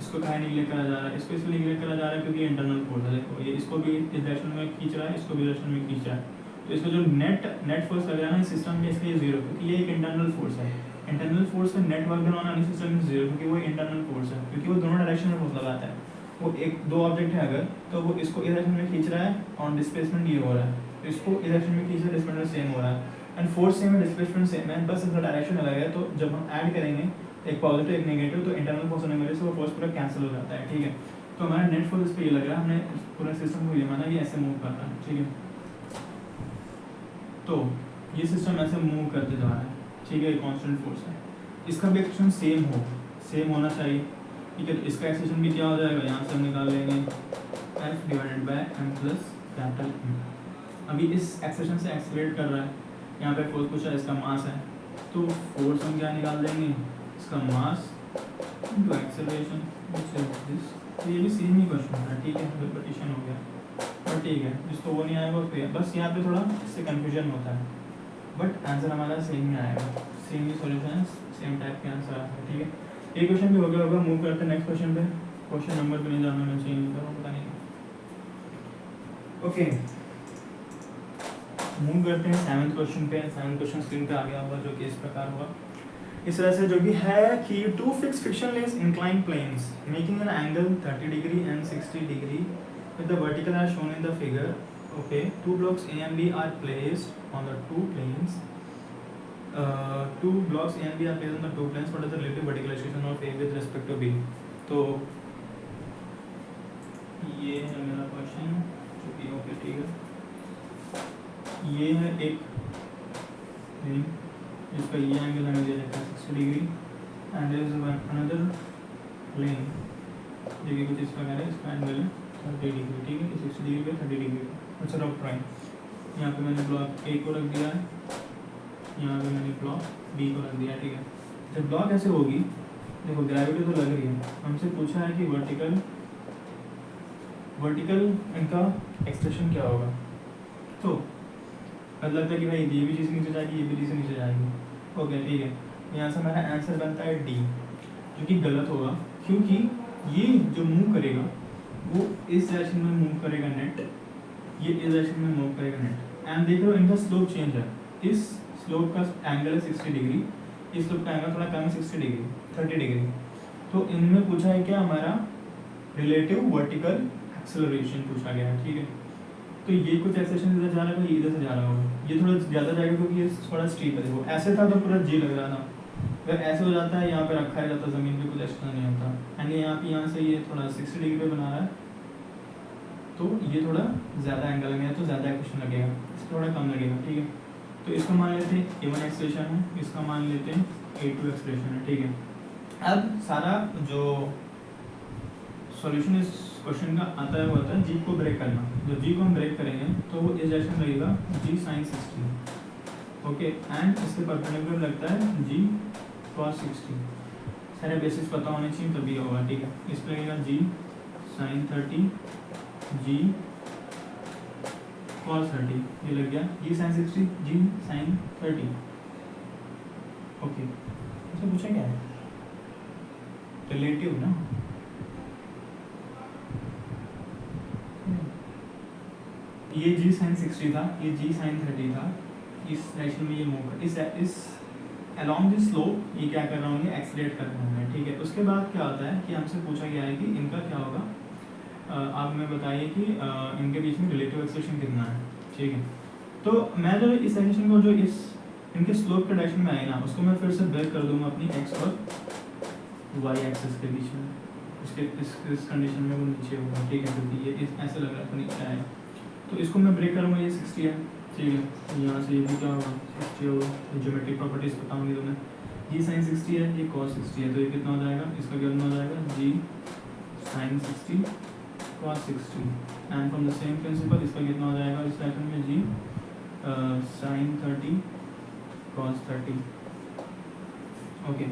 इसको कहाँ नहीं लेकर आ जा रहा है, इसको इसलिए लेकर आ जा रहा है क्योंकि इंटरनल फोर्स है. देखो ये इसको भी इस डायरेक्शन में खींच रहा है, इसको भी डायरेक्शन में खींच रहा है, तो इसका जो नेट फोर्स लग रहा है ना इस सिस्टम में, इसलिए 0 क्योंकि ये एक इंटरनल फोर्स है. इंटरनल फोर्स का नेट वर्क बनाना इस सिस्टम में 0 क्योंकि वो इंटरनल फोर्स है, क्योंकि वो दोनों डायरेक्शन में फोर्स लगाता है. वो एक दो ऑब्जेक्ट है अगर, तो वो इसको इस डायरेक्शन में खींच रहा है और डिस्प्लेसमेंट ये हो रहा है, तो इसको इस डायरेक्शन में खींच रहा है, डिस्प्लेसमेंट सेम हो रहा है, एंड फोर्स सेम है, डिस्प्लेसमेंट सेम है, बस इसका डायरेक्शन अलग है। तो जब हम ऐड करेंगे एक पॉजिटिव एक नेगेटिव, तो इंटरनल फोर्स होने की वजह से वो फोर्स पूरा कैंसिल हो जाता है, ठीक है। तो हमारा नेट फोर्स इस पर ये लग रहा है, हमने पूरा सिस्टम को ये माना कि ऐसे मूव कर रहा है, ठीक है। तो ये सिस्टम ऐसे मूव करते जा रहा है, ठीक है, कांस्टेंट फोर्स है। इसका भी एक्सेशन सेम होना चाहिए, ठीक है। तो इसका एक्सेशन भी क्या हो जाएगा, यहाँ से हम निकाल लेंगे F divided by m plus capital M। अभी इस एक्सेशन से एक्सेलरेट कर रहा है, यहाँ पे फोर्स पूछा है, इसका मास है, तो फोर्स हम क्या निकाल देंगे, इसका मास इनटू एक्सेलरेशन, तो ये भी सेम ही क्वेश्चन है, ठीक है, रिपीटिशन हो गया, और ठीक है, जिसको वो नहीं आएगा उसको, बस यहाँ पे थोड़ा इससे कन्फ्यूजन होता है, बट आंसर हमारा सेम ही आएगा, सेम ही सॉल्यूशन, सेम टाइप के आंसर आता है, ठीक है। एक क्वेश्चन भी हो गया होगा, मूव करते हैं नेक्स्ट क्वेश्चन पे। क्वेश्चन नंबर पे नहीं जानना चाहिए, नहीं तो पता नहीं। ओके, मूव करते हैं 7th क्वेश्चन पे। 7th क्वेश्चन स्क्रीन पे आ गया होगा, जो कि इस प्रकार होगा, इस तरह से, जो कि है कि two fixed frictionless inclined planes making an angle 30 degree and 60 degree with the vertical as shown in the figure. Okay, two blocks A and B are placed on the two planes. Two blocks A and B are placed on the two planes. What is the relative vertical acceleration of A with respect to B? तो ये है मेरा question, जो कि okay ठीक है। ये है एक प्लेन जिसका ये एंगल हमें दे रखा है 60 degree, and there is another plane जो कि कुछ इस प्रकार है, इसका एंगल है 30 डिग्री, ठीक है, 60 डिग्री पे 30 डिग्री। अच्छा, रफ ड्राइंग, यहाँ पे मैंने ब्लॉक ए को रख दिया है, यहाँ पे मैंने ब्लॉक बी को रख दिया है, ठीक है। जब ब्लॉक ऐसे होगी, देखो ग्रेविटी तो लग रही है, हमसे पूछा है कि वर्टिकल इनका एक्सप्रेशन क्या होगा, तो मतलब लगता है कि भाई ये भी चीज़ नीचे जाएगी, ये भी चीज़ नीचे जाएगी, ओके ठीक है। यहाँ से हमारा आंसर बनता है डी, जो कि गलत होगा, क्योंकि ये जो मूव करेगा वो इस डायरेक्शन में मूव करेगा नेट, ये इस डायरेक्शन में मूव करेगा नेट, एंड देख लो इनका स्लोप चेंज है, इस स्लोप का एंगल है 60 डिग्री, इस स्लोप का एंगल थोड़ा कम है 60 डिग्री 30 डिग्री। तो इनमें पूछा है क्या, हमारा रिलेटिव वर्टिकल एक्सेलरेशन पूछा गया है, ठीक है। तो ये कुछ एक्सेलरेशन इधर जा रहा है, ये इधर से जा रहा होगा, ये थोड़ा ज़्यादा जाएगा क्योंकि ये थोड़ा स्टीप है। देखो ऐसे था तो पूरा जी लग रहा था, अगर ऐसे हो जाता है, यहाँ पे रखा जाता है ज़मीन पे, कुछ एक्स्ट्रा नहीं होता, एंड यहाँ से ये थोड़ा 60 डिग्री पे बना रहा है, तो ये थोड़ा ज़्यादा एंगल लगेगा, तो ज़्यादा एक्सेलरेशन लगेगा, इसका थोड़ा कम लगेगा, ठीक है। तो इसका मान लेते हैं A1 एक्सेलरेशन है, इसका मान लेते हैं A2 एक्सेलरेशन है, ठीक है। अब सारा जो सॉल्यूशन इस क्वेश्चन का आता है वो आता है जी को ब्रेक करना। जब जी को हम ब्रेक करेंगे तो वो इस डायरेक्शन में लगेगा जी साइन 60, ओके, एंड इसके परपेंडिकुलर लगता है जी कॉस 60। सारे बेसिस पता होने चाहिए तभी होगा, ठीक है। इस पर लगेगा जी साइन 30, जी कॉस 30, ये लग गया जी साइन 60, जी साइन 30, ओके। इससे पूछा क्या है, रिलेटिव ना, ये जी साइन 60 था, ये जी साइन 30 था, इस डायरेक्शन में ये मूव कर, इस अलॉन्ग दिस स्लोप ये क्या कर रहा हूँ, ये एक्सीलरेट कर रहा हूँ, ठीक है। उसके बाद क्या होता है कि हमसे पूछा गया है कि इनका क्या होगा, आप हमें बताइए कि इनके बीच में रिलेटिव एक्सेलरेशन कितना है, ठीक है। तो मैं जो इस एक्सेलरेशन को जो इस इनके स्लोप के डायरेक्शन में आए ना, उसको मैं फिर से ब्रेक कर दूंगा अपनी एक्स और वाई एक्सिस के बीच में, इसके इस कंडीशन में वो नीचे होगा, ठीक है, क्योंकि ये ऐसे लग रहा है नीचे आएगा, तो इसको मैं ब्रेक करूँगा, ये 60 है, ठीक है। तो यहाँ से ये भी क्या होगा 60 होगा, ज्योमेट्रिक प्रॉपर्टीज बताऊँगी तुम्हें। जी साइन 60 है, ये कॉस 60 है, तो ये कितना हो जाएगा, इसका कितना हो जाएगा g sine 60 cos 60, and from the same principle इसका कितना हो जाएगा इस डायरेक्शन में जी साइन 30 कॉस 30, ओके।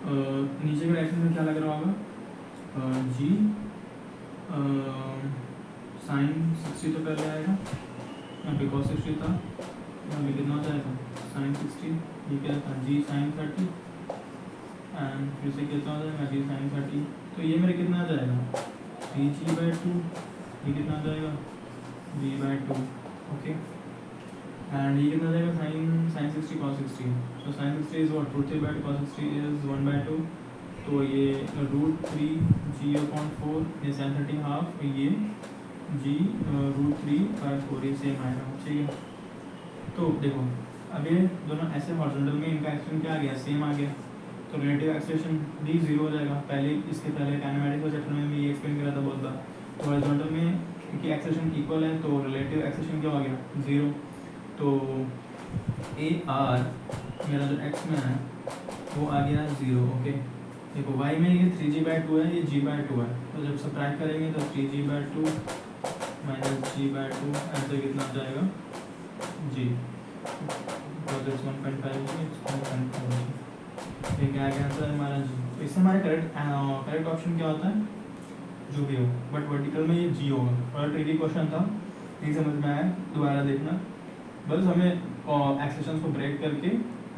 नीचे के डायरेक्शन में क्या लग रहा होगा, जी साइन 60 तो पहले आएगा, यहाँ पे कॉस 60 था, यहाँ पे कितना हो जाएगा साइन 60, ये क्या था जी साइन 30, एंड फिर से कितना हो जाएगा जी साइन 30, तो ये मेरे कितना आ जाएगा जी/2, ये कितना आ जाएगा b/2, ओके, एंड ये कितना आ जाएगा sign 60 cos 60, so sin 60 is what, √3/2, cos 60 is 1/2, तो ये √3g/4 इज 30 ये g √3/4 ये सेम आएगा, ठीक है। तो देखो अब ये दोनों ऐसे हॉरिजॉन्टल में इनका एक्सेलेरेशन क्या आ गया, सेम आ गया, तो रिलेटिव एक्सेलेरेशन भी जीरो हो जाएगा। पहले इसके पहले काइनेमैटिक्स के चैप्टर में भी ये एक्सप्लेन करा था बहुत बार। तो हॉरिजॉन्टल में कि एक्सेलेरेशन इक्वल है तो रिलेटिव एक्सेलेरेशन क्या हो गया, जीरो। तो ए आर मेरा जो एक्स में है वो आ गया जीरो, ओके। देखो वाई में ये 3g/2 है, ये g/2 है, तो जब सब्ट्रैक्ट करेंगे तो 3g/2 माइनस g/2 ऐसे कितना आ जाएगा g, because it's 1.5 g, it's 1.5 g। ये क्या आंसर है हमारा जी। तो इससे हमारा करेक्ट ऑप्शन क्या होता है, जो भी हो, बट वर्टिकल में ये जी होगा। और ट्रिकी क्वेश्चन था, नहीं समझ में आया दोबारा देखना। बस हमें एक्सेलेरेशन को ब्रेक करके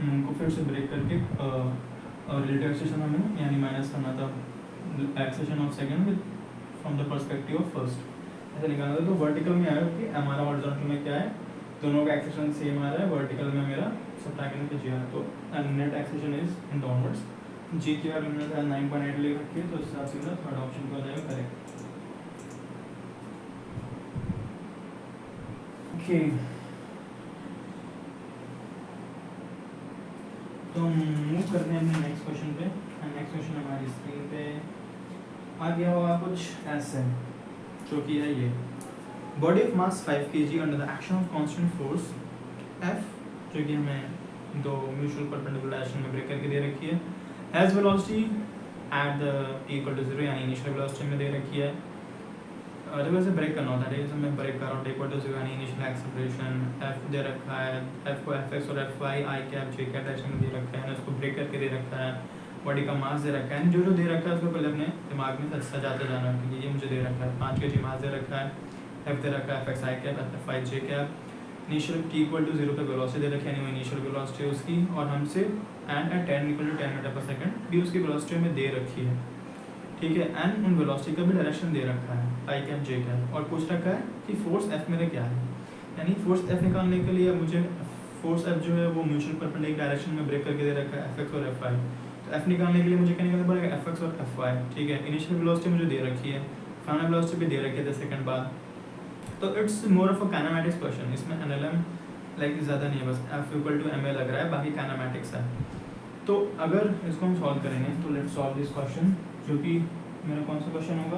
उनको फिर से ब्रेक करके रिलेटिव एक्सेलेरेशन हमें यानी माइनस करना था acceleration of second from the perspective of first, ऐसे निकालना था। तो वर्टिकल में आया कि हमारा हॉरिजॉन्टल में क्या है, दोनों का एक्सेलेरेशन सेम आ रहा है, वर्टिकल में मेरा सब्ट्रैक्शन पे जी आ रहा है। तो net acceleration is in downwards, g की वैल्यू मैंने 9.8 ले रखी है, तो इस हिसाब से मेरा थर्ड ऑप्शन को आ जाएगा करेक्ट, ओके। तो मूव करते हैं अपने नेक्स्ट क्वेश्चन पे। नेक्स्ट क्वेश्चन हमारी स्क्रीन पे आ गया होगा कुछ ऐसे, जो कि है ये body of mass 5 kg under the action of constant force F, जो कि हमें दो म्यूचुअल परपेंडिकुलर डायरेक्शन में ब्रेक करके दे रखी है, has velocity at the t=0 यानी इनिशियल वेलोसिटी में दे रखी है। जब ऐसे ब्रेक करना होता है, जैसे मैं ब्रेक कर रहा हूँ t=0 यानी इनिशियल एक्सेलरेशन f दे रखा है, f को fx और fy i cap j cap direction में दे रखा है, उसको ब्रेक करके दे रखा है, बॉडी का मास दे रखा है, जो जो दे रखा है उसको पहले अपने दिमाग में सजाते जाना कि ये मुझे दे रखा है, 5 kg मास दे रखा है, f दे रखा है fx i cap fy j cap, initial t=0 पे वेलोसिटी दे रखी है, यानी वो इनिशियल वेलोसिटी है उसकी, और हमसे एंड एट 10 मीटर/सेकंड भी उसकी वेलोसिटी में दे रखी है, ठीक है। एंड उन वेलोसिटी का भी डायरेक्शन दे रखा है आई कैप जे कैप, और पूछ रखा है कि फोर्स एफ मेरा क्या है, यानी फोर्स एफ निकालने के लिए मुझे फोर्स एफ जो है वो म्यूचुअल परपेंडिकुलर डायरेक्शन में ब्रेक करके दे रखा है एफ एक्स और एफ वाई। तो एफ निकालने के लिए मुझे क्या निकालना पड़ेगा, एफ एक्स और एफ वाई, ठीक है। इनिशियल वेलोसिटी मुझे दे रखी है, फाइनल वेलोसिटी भी दे रखी है 10 सेकंड बाद। तो it's more of a kinematics question, इसमें एनएलएम लाइक ज़्यादा नहीं है, बस F equal to M A लग रहा है, बाकी काइनेमैटिक्स है। तो अगर इसको हम सॉल्व करेंगे तो लेट्स सॉल्व दिस क्वेश्चन, जो कि मेरा कौन सा क्वेश्चन होगा,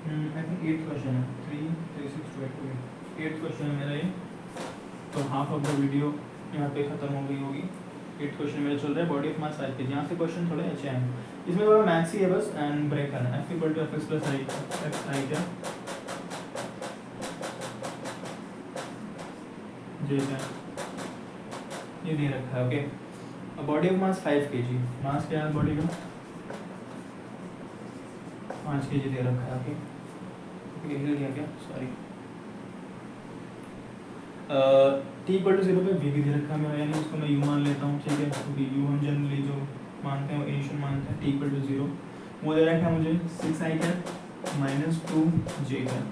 आई थिंक 8th क्वेश्चन है, 3, 3, 6, 2, 8 8th क्वेश्चन है मेरा ये। तो हाफ ऑफ द वीडियो यहाँ पे खत्म हो गई होगी। 8th क्वेश्चन मेरा चल रहा है बॉडी ऑफ मास 5 kg, यहाँ से क्वेश्चन थोड़े अच्छे हैं, इसमें थोड़ा मैथ्स ही है बस, एंड ब्रेक करना है, f = fx + i x i क्या जी क्या ये दे रखा है, okay. Body of mass 5 kg, मास क्या है बॉडी का 5 kg दे रखा है, ओके हिल गया क्या, सॉरी। t=0 पे v भी दे रखा है मेरा, यानी उसको मैं u मान लेता हूँ, ठीक है, क्योंकि u हम जनरली जो मानते हैं वो इनिशियल मानते हैं। t=0 वो दे रखा है मुझे 6i cap - 2j cap,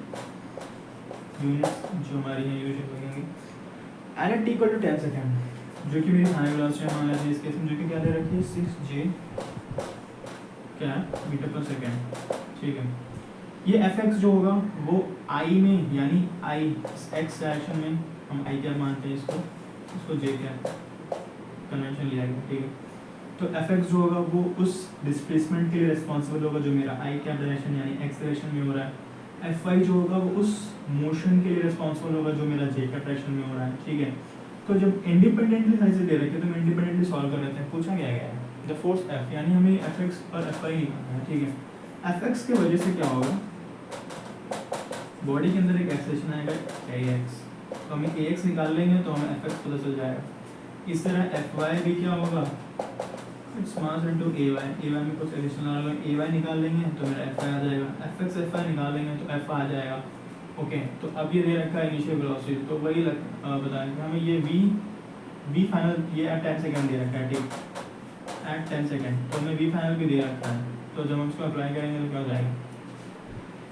unit जो हमारी है यूनिट लगेंगी, एंड t=10 सेकंड, जो कि मेरी फाइनल वेलोसिटी मान लेते हैं इस केस में, जो कि क्या दे रखी है 6j क्या मीटर/सेकंड, ठीक है। ये fx जो होगा वो i में, यानी i x डायरेक्शन में हम i क्या मानते हैं इसको j क्या कन्वेंशन लिया गया, ठीक है। तो fx जो होगा वो उस डिस्प्लेसमेंट के लिए रिस्पॉन्सिबल होगा जो मेरा i कैप डायरेक्शन यानी x डायरेक्शन में हो रहा है, fy जो होगा वो उस मोशन के लिए रिस्पॉन्सिबल होगा जो मेरा j कैप डायरेक्शन में हो रहा है, ठीक है। तो जब इंडिपेंडेंटली साइज दे रखे तो हम इंडिपेंडेंटली सॉल्व कर लेते हैं। पूछा गया है द फोर्स f, यानी हमें fx और fy निकालना है, ठीक है। fx की वजह से क्या होगा, बॉडी के अंदर एक एक्सेलेरेशन आएगा ax, तो हमें ax निकाल लेंगे तो हमें fx पता चल जाएगा। इस तरह fy भी क्या होगा, इट्स मास इनटू ay में कुछ एडिशनल आ जाएगा, ay निकाल लेंगे तो मेरा fy आ जाएगा, fx fy निकाल लेंगे तो f आ जाएगा, ओके। तो अब ये दे रखा है इनिशियल वेलोसिटी, तो वही बताएं कि हमें ये v फाइनल ये एट 10 सेकंड दे रखा है, ठीक, एट 10 सेकंड, तो हमें v फाइनल भी दे रखा है, तो जब हम इसको अप्लाई करेंगे तो क्या हो जाएगा,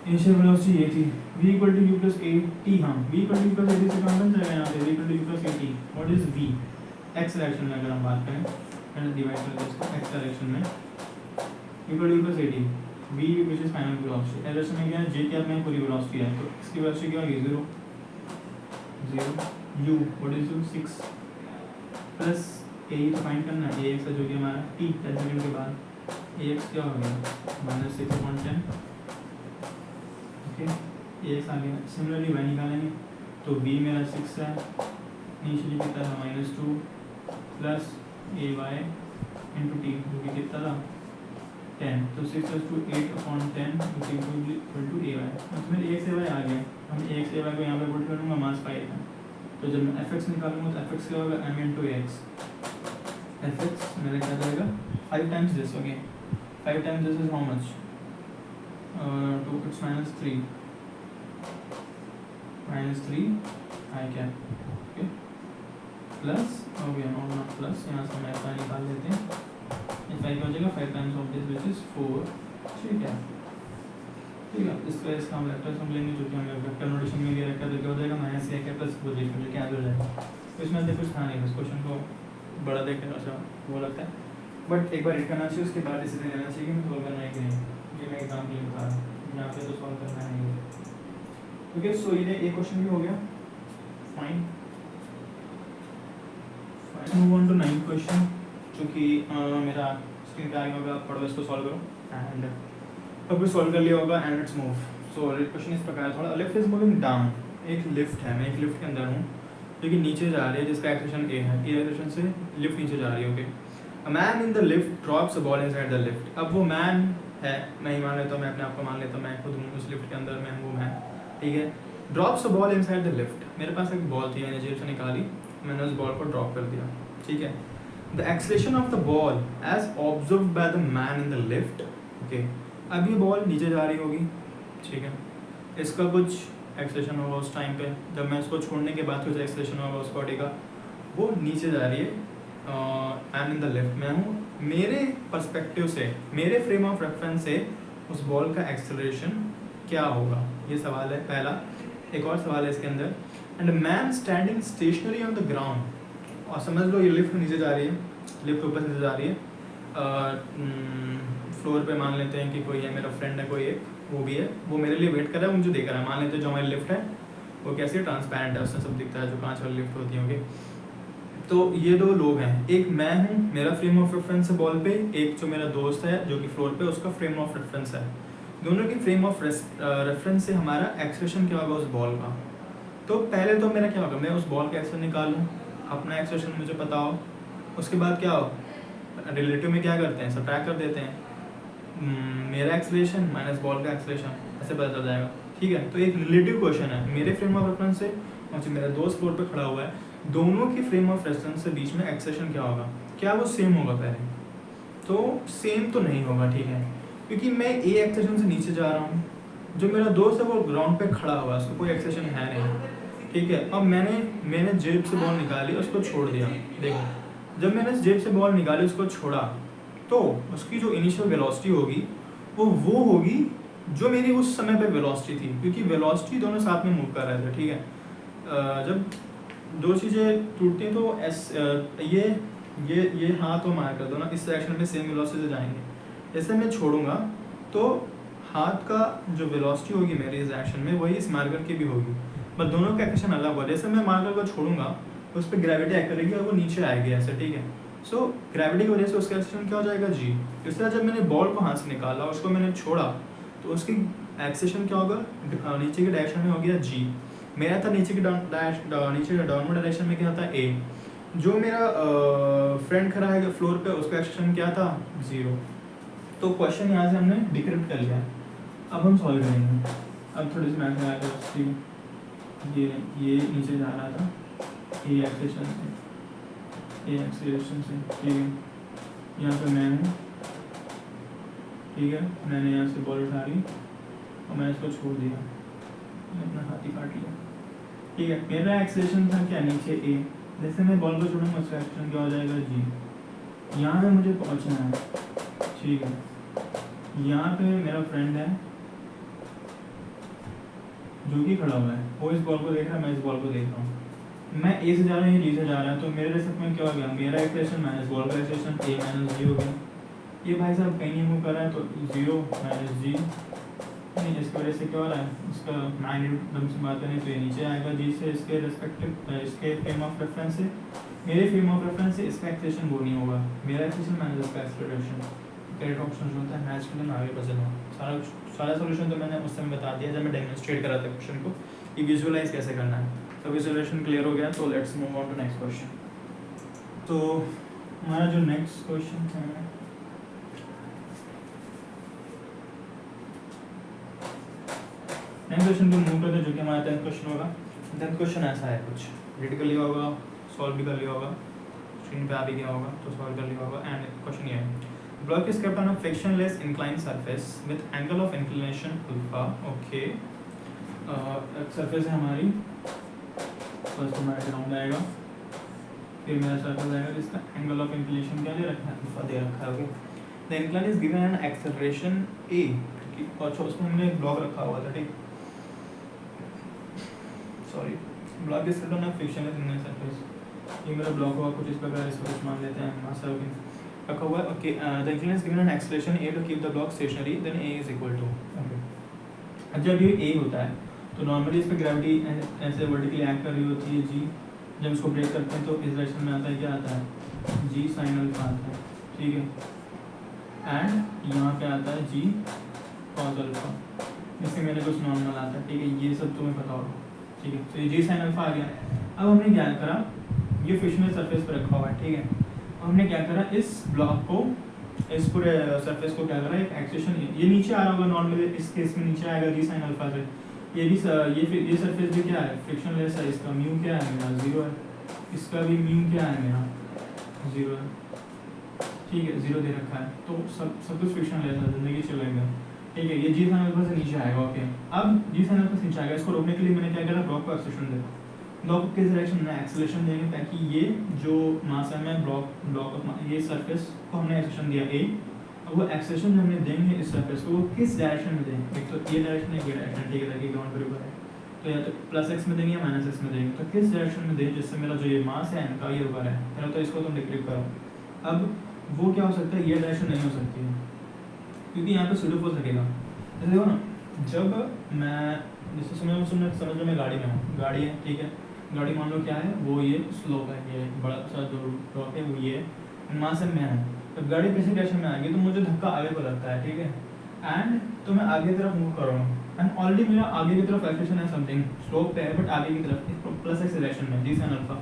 इनिशियल वेलोसिटी ये थी v = u + at, हाँ v = u + at से काम बन जाएगा यहाँ पे, v = u + at, what is v, x direction में अगर हम बात करें, मैंने डिवाइड कर दिया इसको x डायरेक्शन में, equal two plus A D v which is final velocity. LS में क्या है, j क्या अपने पूरी वेलोसिटी है, तो इसकी वेलोसिटी क्या होगी 0 0 u what is u 6 plus a ही तो फाइंड करना है, ax जो कि हमारा t 10 सेकंड के बाद ax क्या हो गया -6/10 ओके ax आ गया। सिमिलरली y निकालेंगे तो b मेरा 6 है, नीचे जो कितना था -2 प्लस ay इंटू टी जो कि कितना था 10, तो 6 to 8/10 equal to A Y. उसमें ए से वाई आ गया, हम ए से वाई को यहाँ पे पुट करूँगा, मास 5 है, तो जब मैं एफ एक्स निकालूंगा तो एफ एक्स क्या होगा M into X, F X मेरा क्या जाएगा 5 times this, okay 5 times this is how much 2 x -3 I क्या ओके प्लस हो गया नॉट प्लस, यहाँ से हम ऐसा निकाल लेते हैं, ये 5 हो जाएगा 5 times of this which is 4, ठीक है इसका इसका हम वेक्टर सम लेंगे जो कि हमें वेक्टर नोटेशन में दिया रखा है, तो क्या हो जाएगा माइनस a प्लस पोजीशन जो कैंसिल हो जाएगा। तो इसमें से कुछ था नहीं, बस क्वेश्चन को बड़ा देखने अच्छा वो लगता है, बट एक बार रीड करना चाहिए, उसके बाद डिसीजन लेना चाहिए कि सॉल्व करना है कि नहीं। ये मैं एग्जाम के लिए बता रहा हूँ, यहाँ पे तो सॉल्व करना है। ओके सो ये एक क्वेश्चन भी हो गया, fine move on to 9th question जो कि मेरा स्क्रीन पे आ गया होगा, आप पढ़ो इसको सॉल्व करो एंड अब सॉल्व कर लिया होगा and let's move. So question इस प्रकार थोड़ा लिफ्ट इज मूविंग डाउन, एक लिफ्ट है, मैं एक लिफ्ट के अंदर हूँ जो कि नीचे जा रही है, जिसका एक्सेलेरेशन ए है, ए एक्सेलेरेशन से लिफ्ट नीचे जा रही है, okay a man in the lift drops a ball inside the lift. अब वो मैन है, मैं ही मान लेता हूँ, मैं अपने आप को मान लेता हूँ, मैं खुद हूँ उस लिफ्ट के अंदर, मैं हूँ मैं, ठीक है drops a ball inside the lift. मेरे पास एक बॉल थी, मैंने जेब से निकाली, मैंने उस बॉल को ड्रॉप कर दिया, ठीक है the acceleration of the ball as observed by the man in the lift, okay अब ये बॉल नीचे जा रही होगी, ठीक है इसका कुछ एक्सेलेरेशन होगा उस टाइम पे, जब मैं उसको छोड़ने के बाद कुछ एक्सेलेरेशन होगा उस बॉडी का, वो नीचे जा रही है, I am in the lift, मैं हूँ, मेरे पर्सपेक्टिव से, मेरे फ्रेम ऑफ रेफरेंस से उस बॉल का एक्सेलरेशन क्या होगा, ये सवाल है पहला। एक और सवाल है इसके अंदर, and man standing stationary on the ground, और समझ लो ये लिफ्ट नीचे जा रही है, लिफ्ट ऊपर नीचे जा रही है, फ्लोर पे मान लेते हैं कि कोई है, मेरा फ्रेंड है कोई एक, वो भी है, वो मेरे लिए वेट कर रहा है, वो मुझे देख रहा है, मान लेते हैं जो हमारी लिफ्ट है वो कैसी ट्रांसपेरेंट है, उससे सब दिखता है, जो कांच वाली लिफ्ट होती है, ओके तो ये दो लोग हैं, एक मैं हूँ, मेरा फ्रेम ऑफ रेफरेंस है बॉल पे, एक जो मेरा दोस्त है जो कि फ्लोर पे, उसका फ्रेम ऑफ रेफरेंस है, दोनों की फ्रेम ऑफ रेफरेंस से हमारा एक्सेलेरेशन क्या होगा उस बॉल का। तो पहले तो मेरा क्या होगा, मैं उस बॉल का एक्सेलेरेशन निकालूँ, अपना एक्सेलेरेशन मुझे पता हो, उसके बाद क्या हो, रिलेटिव में क्या करते हैं सब्ट्रैक्ट कर देते हैं, मेरा एक्सेलेरेशन माइनस बॉल का एक्सेलेरेशन, ऐसे पता चल जाएगा, ठीक है। तो एक रिलेटिव क्वेश्चन है, मेरे फ्रेम ऑफ रेफरेंस से और जो मेरा दोस्त फ्लोर पे खड़ा हुआ है, दोनों की फ्रेम ऑफ रेफरेंस से बीच में एक्सेलेरेशन क्या होगा, क्या वो सेम होगा पहले, तो सेम तो नहीं होगा, ठीक है, क्योंकि मैं ए एक्सेलेरेशन से नीचे जा रहा हूँ, जो मेरा दोस्त है वो ग्राउंड पे खड़ा हुआ है, उसको कोई एक्सेलेरेशन है नहीं, ठीक है। अब मैंने जेब से बॉल निकाली, उसको छोड़ दिया, देखो जब मैंने जेब से बॉल निकाली उसको छोड़ा, तो उसकी जो इनिशियल वेलोसिटी होगी वो होगी जो मेरी उस समय पे वेलोसिटी थी, क्योंकि वेलोसिटी दोनों साथ में मूव कर रहे थे, ठीक है। जब दो चीज़ें टूटती हैं तो ये हाथ और मार कर दो ना, इस डायरेक्शन में सेम वेलोसिटी से जाएंगे, जैसे मैं छोड़ूंगा तो हाथ का जो वेलोसिटी होगी मेरी इस डायरेक्शन में वही इस मार्कर की भी होगी, बट दोनों का एक्शन अलग हुआ। जैसे मैं मार्कर को छोड़ूंगा तो उस पर ग्रेविटी एक्ट करेगी और वो नीचे आएगी ऐसे, ठीक है। सो ग्रेविटी की वजह से उसका एक्सेलेरेशन क्या हो जाएगा जी। इस तरह जब मैंने बॉल को हाथ से निकाला, उसको मैंने छोड़ा, तो उसकी एक्सेलेरेशन क्या होगा, नीचे की डायरेक्शन में हो गया जी। मेरा था नीचे के डाउनवर्ड डायरेक्शन में क्या था ए। जो मेरा फ्रेंड खड़ा है फ्लोर पे, उसका एक्सेलेरेशन क्या था 0। तो क्वेश्चन यहाँ से हमने डिक्रिप्ट कर लिया। अब हम सॉल्व करेंगे। अब थोड़ी सी मैथ में आया, ये नीचे जा रहा था ए एक्सेलेरेशन से, ठीक है। यहाँ पे मैं हूँ, ठीक है, मैंने यहाँ से बॉल उठा ली और मैंने इसको छोड़ दिया, मैंने अपना हाथ ही काट लिया, ठीक है। मेरा एक्सेलेरेशन था क्या, नीचे ए। जैसे मैं बॉल को छोड़ूंगा उसका एक्सेलेरेशन क्या हो जाएगा जी। यहाँ पे मुझे पहुँचना है, ठीक है। यहाँ पे मेरा फ्रेंड है जो कि खड़ा हुआ है, वो इस बॉल को देख रहा है, मैं इस बॉल को देख रहा हूँ। मैं ए से जा रहा हूँ, ये जी से जा रहा है, तो मेरे रेसिप में क्या हो गया, मेरा एक्सेलेरेशन माइनस बॉल का एक्सेलेरेशन ए माइनस जी हो गया। ये भाई साहब कहीं नहीं मूव कर रहा है, तो 0 माइनस जी नहीं, इसकी वजह से क्या हो रहा है, इसका मैग्नीट्यूड से बात करें तो ये नीचे आएगा जी से, इसके रेस्पेक्टिव इसके फ्रेम ऑफ रेफरेंस से, मेरे फ्रेम ऑफ रेफरेंस से इसका एक्सेलेरेशन वो नहीं होगा, मेरा एक्सेलेरेशन माइनस इसका एक्सेलरेशन। करेक्ट ऑप्शन जो होता है मैच के लिए आगे बदल हुआ। सारा सोल्यूशन तो मैंने उस समय बता दिया जब मैं डेमोन्स्ट्रेट करा था क्वेश्चन को कि विजुअलाइज कैसे करना है। तो विजुअलाइजेशन क्लियर हो गया, तो let's move on to next question. तो हमारा जो नेक्स्ट क्वेश्चन है नेक्स्ट क्वेश्चन को मूव करते हैं, जो कि हमारा 10th क्वेश्चन होगा। 10th क्वेश्चन ऐसा है, कुछ रीड कर लिया होगा, सॉल्व भी कर लिया होगा, स्क्रीन पे आ भी गया होगा तो सॉल्व कर लिया होगा। एंड क्वेश्चन ये है, block is kept on a frictionless inclined surface with angle of inclination alpha. Okay, surface है हमारी, फर्स्ट हमारा ग्राउंड आएगा, फिर मेरा सर्कल आएगा जिसका एंगल ऑफ इंक्लिनेशन क्या दे रखा है, अल्फा दे रखा है। Okay, the incline is given an acceleration a, और उसमें हमने एक ब्लॉक रखा हुआ था, ठीक, sorry, block is kept on a frictionless inclined surface, ये मेरा ब्लॉक हुआ कुछ इस प्रकार, इसको कुछ मान लेते हैं मास रखा हुआ है। Okay, the incline is given an acceleration A to keep the block stationary, then A is equal to, okay, जब ये ए होता है तो नॉर्मली इस पर ग्रेविटी ऐसे वर्टिकली एक्ट कर रही होती है जी, जब इसको ब्रेक करते हैं तो इस डायरेक्शन में आता है, क्या आता है, जी साइन अल्फा आता है, ठीक है, एंड यहाँ पे आता है जी कॉस अल्फा, इससे मेरे कुछ नॉर्मल आता है, ठीक है, ये सब तुम्हें पता होगा, ठीक है। तो ये जी साइन अल्फा आ गया। अब हमने क्या करा, ये फ्रिक्शनल सरफेस पर रखा हुआ है, ठीक है, हमने क्या करा, इस ब्लॉक को, इस पूरे सरफेस को क्या करा, एक एक्सेशन, ये नीचे आ रहा होगा नॉर्मली, इस केस में नीचे आएगा जी साइन अल्फा से, ये भी ये सरफेस भी क्या है, फ्रिक्शनलेस है, इसका म्यू क्या है मेरा 0 है, इसका भी म्यू क्या है मेरा 0 है, ठीक है, 0 दे रखा है, तो सब कुछ फ्रिक्शनलेस है, जिंदगी चलेगा, ठीक है। ये जी साइन अल्फा से नीचे आएगा। ओके, अब जी साइन अल्फा से नीचे आएगा, इसको रोकने के लिए मैंने क्या करा, ब्लॉक को एक्सेलरेशन दे, ब्लॉक को किस डायरेक्शन में एक्सेलरेशन देंगे, ताकि ये जो मास है में ब्लॉक ऑफ ये सरफेस को हमने एक्सेलरेशन दिया ए, अब वो एक्सेलरेशन जो हमने देंगे इस सरफेस को, वो किस डायरेक्शन में देंगे, एक तो ये डायरेक्शन है, ये डायरेक्शन, ठीक है, ताकि ग्राउंड पर ऊपर है, तो या तो प्लस एक्स में देंगे या माइनस एक्स में देंगे, तो किस डायरेक्शन में देंगे जिससे मेरा जो ये मास है इनका ये ऊपर है, पहले तो इसको तुम डिक्रिप करो। अब वो क्या हो सकता है, ये डायरेक्शन नहीं हो सकती है, क्योंकि यहाँ पे सूडो फोर्स लगेगा। जैसे देखो ना, जब मैं जैसे समझ लो मैं गाड़ी में हूँ, गाड़ी है, ठीक है, गाड़ी मान लो क्या है, वो ये स्लोप है, ये बड़ा सा जो ड्रॉप है वो ये मास में है, जब गाड़ी किसी डायरेक्शन में आएगी तो मुझे धक्का आगे को लगता है, ठीक है, एंड तो मैं आगे की तरफ मूव कर रहा हूँ, एंड ऑलरेडी मेरा आगे की तरफ एक्सेलरेशन है, समथिंग स्लोप पे है बट आगे की तरफ प्लस एक्स डायरेक्शन में जी साइन अल्फा,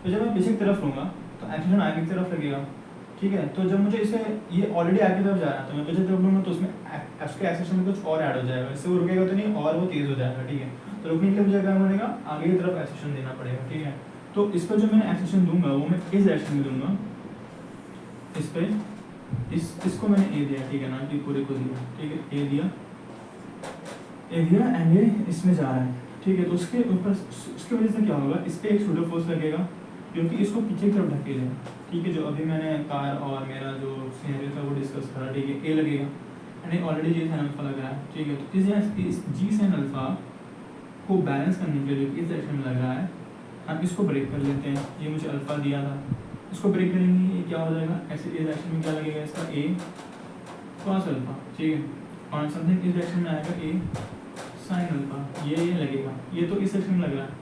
तो जब मैं पीछे की तरफ लूँगा तो एक्सेलरेशन आगे की तरफ लगेगा, ठीक है। तो जब मुझे इसे ये ऑलरेडी आगे की तरफ जा रहा है तो मैं पीछे तरफ लूँगा तो उसमें उसके एक्सेलरेशन में कुछ और ऐड हो जाएगा, इससे वो रुकेगा तो नहीं और वो तेज़ हो जाएगा, ठीक है। तो रुकने के लिए मुझे क्या पड़ेगा, आगे की तरफ एक्सेलरेशन देना पड़ेगा, ठीक है। तो इसको जो मैंने एक्सेलरेशन दूंगा वो मैं इस डायरेक्शन में दूंगा, इस पे इसको मैंने ए दिया, ठीक है ना, कि पूरे को दिया, ठीक है, ए दिया एंड ये इसमें जा रहा है, ठीक है। तो उसके ऊपर उसकी वजह से क्या होगा, इस पर एक सूडो फोर्स लगेगा जो कि इसको पीछे की तरफ ढकेलेगा, ठीक है, जो अभी मैंने कार और मेरा जो सिनेरियो था वो डिस्कस करा, ठीक है, ए लगेगा and already G sine alpha लग रहा है, ठीक है। तो इस जी साइन अल्फा को बैलेंस करने के लिए इस डायरेक्शन में लग रहा है, हम इसको ब्रेक कर लेते हैं, ये मुझे अल्फा दिया था, इसको ब्रेक करेंगे, ये क्या हो जाएगा, ऐसे इस डायरेक्शन में क्या लगेगा, इसका ए कॉस अल्फा, ठीक है, और समथिंग इस डायरेक्शन में आएगा ए साइन अल्फा, ये लगेगा, ये तो इस डायरेक्शन में लग रहा है,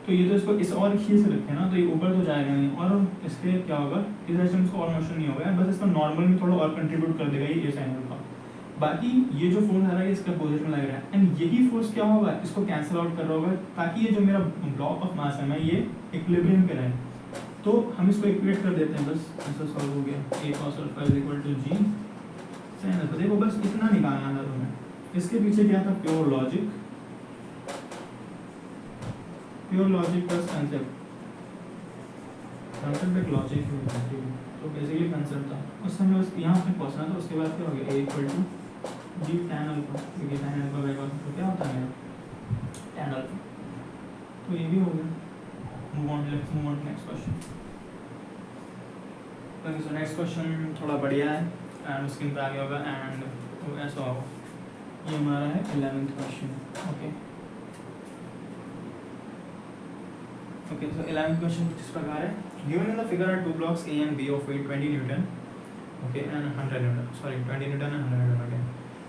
तो ये तो इसको इस और खींच रखे ना, तो ये ऊपर तो जाएगा नहीं, और इसके क्या होगा, इस डायरेक्शन में इसको और मोशन नहीं होगा, बस इसका नॉर्मल में थोड़ा और कंट्रीब्यूट कर देगा ये साइन अल्फा, बाकी ये जो फोर्स आ रहा है इसका पोजीशन में लग रहा है, एंड यही फोर्स क्या होगा, इसको कैंसिल आउट कर रहा होगा, ताकि ये जो मेरा ब्लॉक ऑफ मास है ना ये इक्विलिब्रियम पे रहे। तो हम इसको इक्वेट कर देते हैं, बस ऐसा सॉल्व हो गया, a cos alpha is equal to g sin alpha. देखो बस इतना निकालना था तुम्हें, इसके पीछे क्या था, प्योर लॉजिक प्लस कंसेप्ट एक लॉजिक है, ठीक है। तो बेसिकली कंसेप्ट था उस समय, बस यहाँ पे पहुँचना था, उसके बाद क्या हो गया, a equal to G tan alpha, क्योंकि tan अल्फा का तो क्या होता है मेरा tan अल्फा, तो ये भी हो गया। Let's move on to next question. Okay, so next question थोड़ा बढ़िया है एंड स्क्रीन पे आ गया होगा, एंड ऐसा होगा, ये हमारा है 11th question. Okay okay, so 11th question किस प्रकार है, given in the figure are 2 blocks A and B of weight 20 Newton, okay, and 100 Newton, sorry, 20 Newton and 100 Newton again,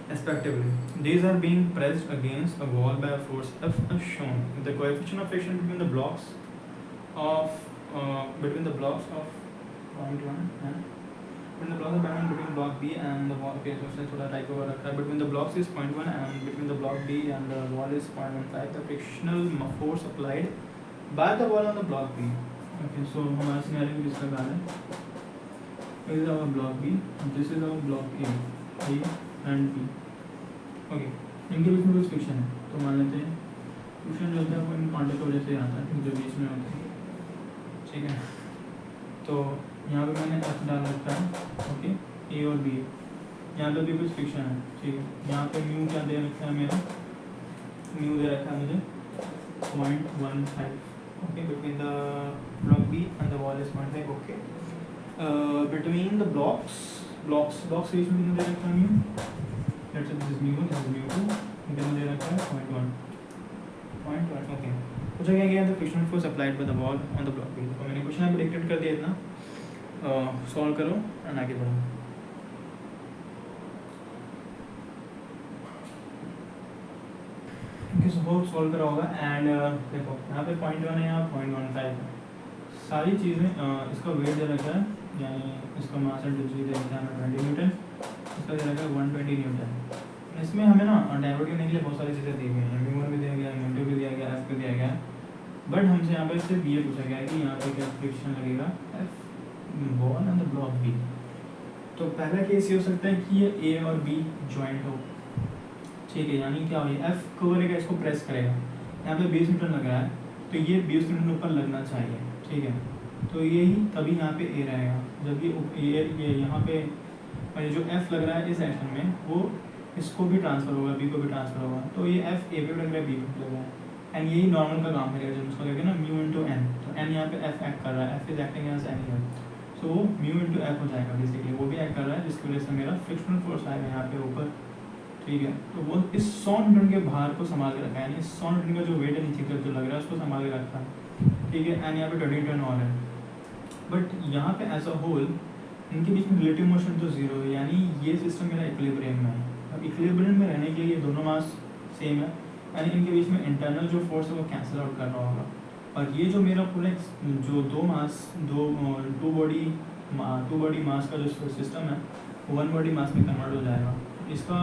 respectively. These are being pressed against a wall by a force F as shown. The coefficient of friction between the blocks of point 1 and between the blocks of band between block B and the wall. Okay, so थोड़ा typo हो रखा है. Between the blocks is 0.1 and between the block B and the wall is 0.15. The frictional force applied by the wall on the block B. Okay, so हमारा scenario किस प्रकार है? This is our block B. This is our block A and B. Okay, इनके बीच में कुछ friction है, तो मान लेते हैं फ्रिक्शन जो होता है वो इन कांटेक्ट की वजह से आता है जो बीच में होता है. ठीक है, तो यहाँ पे मैंने F डाल रखा है. ओके, A और B, यहाँ पे भी कुछ फ्रिक्शन है. ठीक है, यहाँ पे म्यू क्या दे रखा है, मेरा म्यू दे रखा है मुझे 0.15. Okay, between the block B and the wall is 0.5. Okay, between the blocks के बीच में दे रखा है mu. Let's say this is mu 2, इधर दे रखा है 0.1. ओके, पूछा क्या गया, the frictional force applied by the wall on the block B. तो मैंने क्वेश्चन यहाँ पे डिक्टेट कर दिया इतना, सॉल्व करो एंड आगे बढ़ो. ओके, सो होप सॉल्व करा होगा. एंड देखो यहाँ पे 0.1 है, यहाँ 0.15 है. सारी चीज़ें इसका वेट दे रखा है, यानी इसका मास एंड डिस्टेंस दे रखा है 20 न्यूटन, इसका दे रखा है 120 न्यूटन. इसमें हमें ना डाइवर्ट करने के लिए बहुत सारी चीज़ें दी गई हैं. म्यू1 भी दिया गया, म्यू2 भी दिया गया, F भी दिया गया. बट हमसे यहाँ पे सिर्फ ये पूछा गया है कि यहाँ पे क्या फ्रिक्शन लगेगा F wall and the block B. तो पहला केस ये हो सकता है कि ये A और B जॉइंट हो. ठीक है, यानी क्या हो, F करेगा, इसको प्रेस करेगा. यहाँ पे 20 न्यूटन लग रहा है, तो ये 20 न्यूटन ऊपर लगना चाहिए. ठीक है, तो यही तभी यहाँ पे A रहेगा. जब ये यहाँ पे जो F लग रहा है इस एक्शन में, वो इसको भी ट्रांसफर होगा, B को भी ट्रांसफर होगा. तो ये F A पे लग रहा है, B पे लग रहा है. एंड यही नॉर्मल का काम करेगा, जब उसको लगेगा ना म्यू इंटू एन. तो एन यहाँ पे F एक्ट कर रहा है, F is acting as N here, so वो म्यू इंटू F हो जाएगा. बेसिकली वो भी एक्ट कर रहा है, जिसकी वजह से मेरा फ्रिक्शनल फोर्स आएगा यहाँ पे ऊपर. ठीक है, तो वो इस 100 न्यूटन के भार को संभाल के रखा है, यानी 100 न्यूटन का जो वेट है नीचे की जो लग रहा है उसको संभाल के रखा है. ठीक है, एंड यहाँ पे 20 न्यूटन और है. बट यहाँ पे एज अ होल इनके बीच में रिलेटिव मोशन तो जीरो है, यानी ये सिस्टम मेरा इक्विलिब्रियम में है. अब इक्विलिब्रियम में रहने के लिए दोनों मास सेम है, यानी इनके बीच में इंटरनल जो फोर्स है वो कैंसिल आउट कर रहा होगा. और ये जो मेरा पूरा जो टू बॉडी मास का जो सिस्टम है वो 1 बॉडी मास में कन्वर्ट हो जाएगा. इसका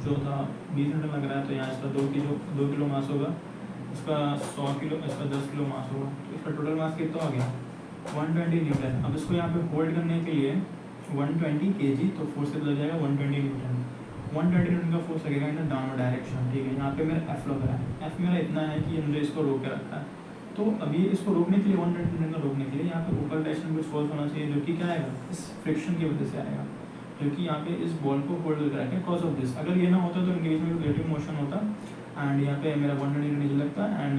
जो था 20 न्यूटन लग रहा है, तो यहाँ इसका 2 किलो मास होगा, इसका 100 किलो, इसका 10 किलो मास होगा. तो इसका टोटल मास कितना हो गया 120 न्यूटन. अब इसको यहाँ पे होल्ड करने के लिए 120 kg, तो फोर्स लग जाएगा 120 न्यूटन. 120 न्यूटन का फोर्स लगेगा इन डाउनवर्ड डायरेक्शन. ठीक है, यहाँ पे मेरा F लग रहा है. F मेरा इतना है कि मुझे इसको रोक के रखा है. तो अभी इसको रोकने के लिए 120 न्यूटन का रोकने के लिए यहाँ पे ऊपर डायरेक्शन कुछ फोर्स होना चाहिए, जो कि क्या आएगा, इस फ्रिक्शन की वजह से आएगा, जो कि यहाँ पे इस बॉल को होल्ड करके रखें कॉज ऑफ दिस. अगर ये ना होता तो इनके बीच में रिलेटिव मोशन होता एंड यहाँ पे मेरा 120 नीचे लगता and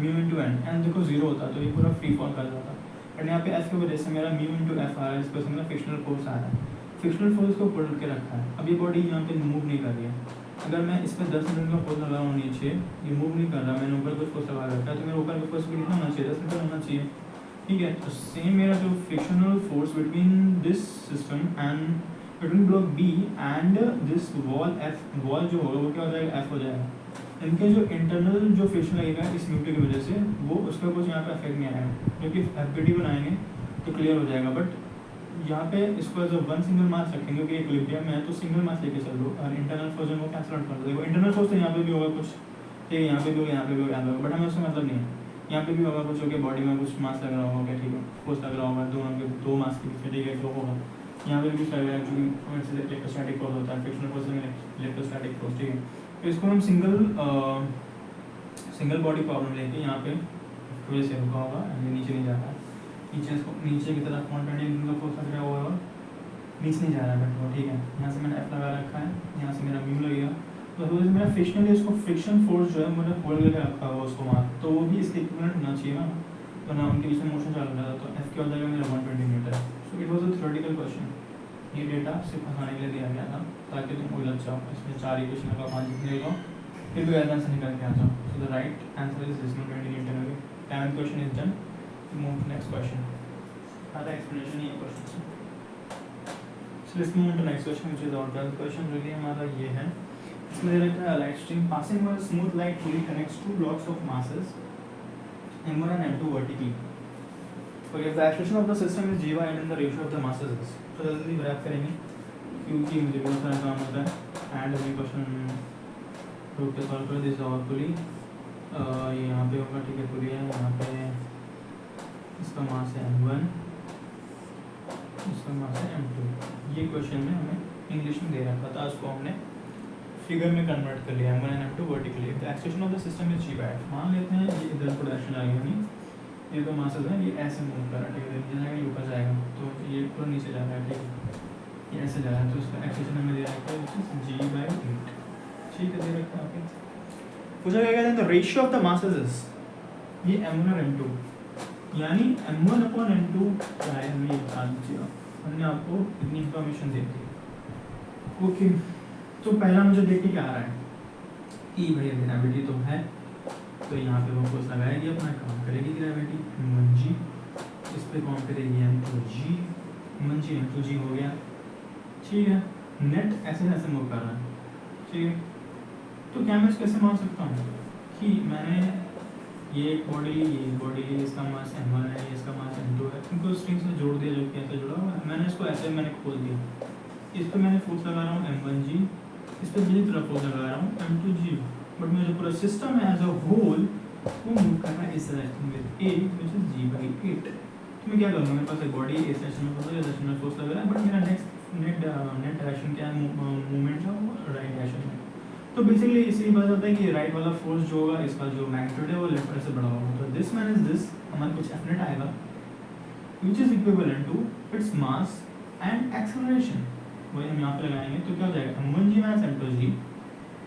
mu into N, and देखो जीरो होता तो ये पूरा फ्री फॉल कर जाता. बट यहाँ पे F की वजह से मेरा म्यू इंटू F आ रहा है, इस वजह से मेरा फ्रिक्शनल फोर्स आ रहा है. फ्रिक्शनल फोर्स को होल्ड के रखा है. अब ये बॉडी यहाँ पे मूव नहीं कर रही है. अगर मैं इस पर 10 न्यूटन का फोर्स लगा रहा हूँ नीचे, ये मूव नहीं कर रहा, मैंने ऊपर कुछ फोर्स लगा रखा है, तो मेरे ऊपर का फोर्स कितना होना चाहिए, 10 न्यूटन होना चाहिए. ठीक है, तो सेम मेरा जो frictional force between this system and between block B and this wall F, wall जो होगा वो क्या हो जाएगा, F हो जाएगा. इनके जो इंटरनल जो फ्रिक्शन लगेगा इस म्यूटी की वजह से, वो उसका कुछ यहाँ पे इफेक्ट नहीं आएगा, क्योंकि FBD बनाएंगे तो क्लियर हो जाएगा. बट यहाँ पे इसको जो वन सिंगल मास रखेंगे, क्योंकि इक्विलिब्रियम में है, तो सिंगल मास लेके चल लो और इंटरनल फोर्स वो कैंसिल आउट कर देगा. इंटरनल फोर्स तो यहाँ पे भी होगा कुछ, ठीक है, यहाँ पे भी होगा, यहाँ पे भी होगा, यहाँ पे होगा, बट हमें उससे मतलब नहीं है. यहाँ पे भी होगा कुछ, होगा बॉडी में कुछ मास लग रहा होगा, ठीक है, फोर्स लग रहा होगा दोनों के, दो मास के बीच, ठीक है, तो होगा. यहाँ पे भी कुछ लग रहा है, क्योंकि इलेक्ट्रोस्टैटिक फोर्स होता है, फ्रिक्शनल फोर्स इलेक्ट्रोस्टैटिक फोर्स. ठीक है, तो इसको हम सिंगल बॉडी प्रॉब्लम लेके यहाँ पे वजह से रुका होगा, नीचे नहीं जा रहा है. नीचे की तरफ 120 न्यूटन का फोर्स लग रहा होगा, नीचे नहीं जा रहा है बट वो ठीक है. यहाँ से मैंने F लगा रखा है, यहाँ से मेरा म्यू लगेगा, तो मेरा फ्रिक्शनली इसको फ्रिक्शन फोर्स जो है मैंने होल्ड करके रखा होगा उसको मार, तो वो भी इसके इक्विवेलेंट होना चाहिए ना, तो ना उनके बीच में मोशन चालू रहता. तो F क्या हो जाएगा मेरा 120 Newton. So it was a theoretical question. ये डेटा सिर्फ फंसाने के लिए दिया गया था ताकि तुम उलझ जाओ. इसमें 4 इक्वेशन का 5 लिख लो, फिर भी आंसर निकल के आ जाओ. So the right answer is 120 newton. Okay, 10th question is done. Move to next question. सारा एक्सप्लेनेशन ये question. So let's move on to next question, which is our 12th question. जो कि हमारा ये है, इसमें दे रखा है light string passing over a smooth light fully connects two blocks of masses m1 and m2 vertically. Okay, if the acceleration of the system is g by and then the ratio of the masses is, तो जल्दी graph करेंगे क्योंकि मुझे बहुत सारा काम होता है एंड अभी क्वेश्चन रूप के सॉल्व कर दिस और पुली ये यहाँ पे होगा, ठीक है, पुली है यहाँ पे, इसका मास है m1, इसका मास है m2। ये क्वेश्चन में हमें इंग्लिश में दे रखा था, उसको हमने फिगर में कन्वर्ट कर लिया, m1 and m2 vertically. The acceleration of the system is g by f। मान लेते हैं ये इधर को डायरेक्शन आ गया, नहीं ये तो मासेस हैं, ये ऐसे मूव कर रहा है, ठीक है, नीचे जाएगा, ऊपर जाएगा, तो ये पूरा नीचे जा रहा है, ठीक है, ये ऐसे जा रहा है, तो इसका एक्सेलेरेशन हमें दे रखा है g by 8, ठीक है, दे रखा है आपके। पूछा गया है the ratio of the masses is, ये m1 और m2, यानी m1 अपॉन m2 क्या है, हमें ये बता दीजिएगा, हमने आपको इतनी इंफॉर्मेशन दे दी। ओके, तो पहला मुझे देखिए क्या आ रहा है, ई भाई ग्रेविटी तो है, तो यहाँ पे वो फोर्स लगाएगी, अपना काम करेगी ग्रेविटी m1g, इस पे काम करेगी m2g, m1g m2g हो गया, ठीक है। नेट ऐसे ऐसे मूव कर रहा है, ठीक है, तो क्या मैं इसको कैसे मान सकता हूँ कि मैंने ये बॉडी ली, ये बॉडी ली, इसका मास m1 है, इसका मास m2 है, इनको स्ट्रिंग से जोड़ दिया जो कि ऐसे जुड़ा हुआ है, मैंने इसको ऐसे मैंने खोल दिया, इस पर मैंने फोर्स लगा रहा हूँ m1g, इस पर दूसरी तरफ फोर्स लगा रहा हूँ m2g, बट मेरा जो पूरा सिस्टम है एज अ होल वो मूव कर रहा है इस direction with a which is g by 8। तो मैं क्या करूँगा, मेरे पास एक बॉडी इस डायरेक्शन में फोर्स लगा, इस डायरेक्शन में फोर्स लग रहा है, बट मेरा नेट डायरेक्शन क्या है, मूवमेंट का वो राइट डायरेक्शन में। तो बेसिकली इसलिए पता चलता है कि राइट वाला फोर्स जो होगा, इसका जो मैग्नीट्यूड है वो लेफ्ट वाले से बड़ा होगा, तो दिस माइनस दिस हमारे कुछ एफ नेट आएगा which is equivalent to its mass and acceleration, वही हम यहाँ पे लगाएंगे, तो क्या हो जाएगा m1g minus m2g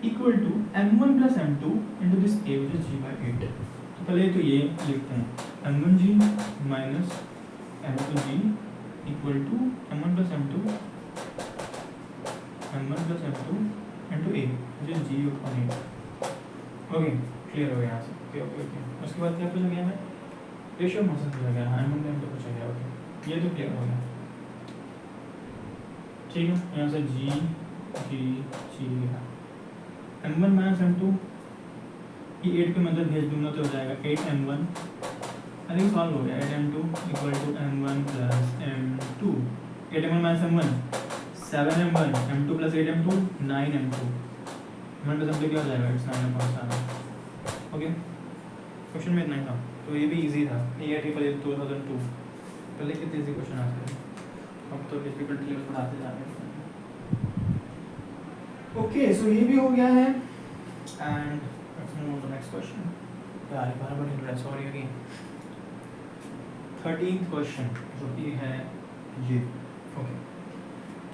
equal to m1 plus m2 into this a which is g by 8। तो पहले तो ये लिखते हैं m1g minus m2g equal to m1 plus m2 into a which is g upon 8। Okay, clear हो गया यहाँ से, ओके ओके ओके। उसके बाद क्या पूछा गया है, रेशियो ऑफ मासेस पूछा गया, m1 में तो पूछा गया, ओके ये तो क्लियर हो गया, ठीक है। यहाँ से g है m1 माइनस m2, ये 8 के मतलब भेज दूंगा तो हो जाएगा 8m1, आई थिंक सॉल्व हो गया, 8m2 equal to m1 plus m2, 8m1 minus m1 7m1, m2 plus 8m2 9m2, m1 plus m2 क्या हो जाएगा, इट्स 9m7। ओके, क्वेश्चन में इतना ही था, तो ये भी इजी था, ये ट्रिपल 2002 पहले कितने इजी क्वेश्चन आते हैं, अब तो डिफिकल्टी लेवल बढ़ाते जा रहे हैं। ओके, सो ये भी हो गया है and let's move on to next question. यार बराबर नहीं रहा, सॉरी अगेन। 13th क्वेश्चन जो कि है ये, okay.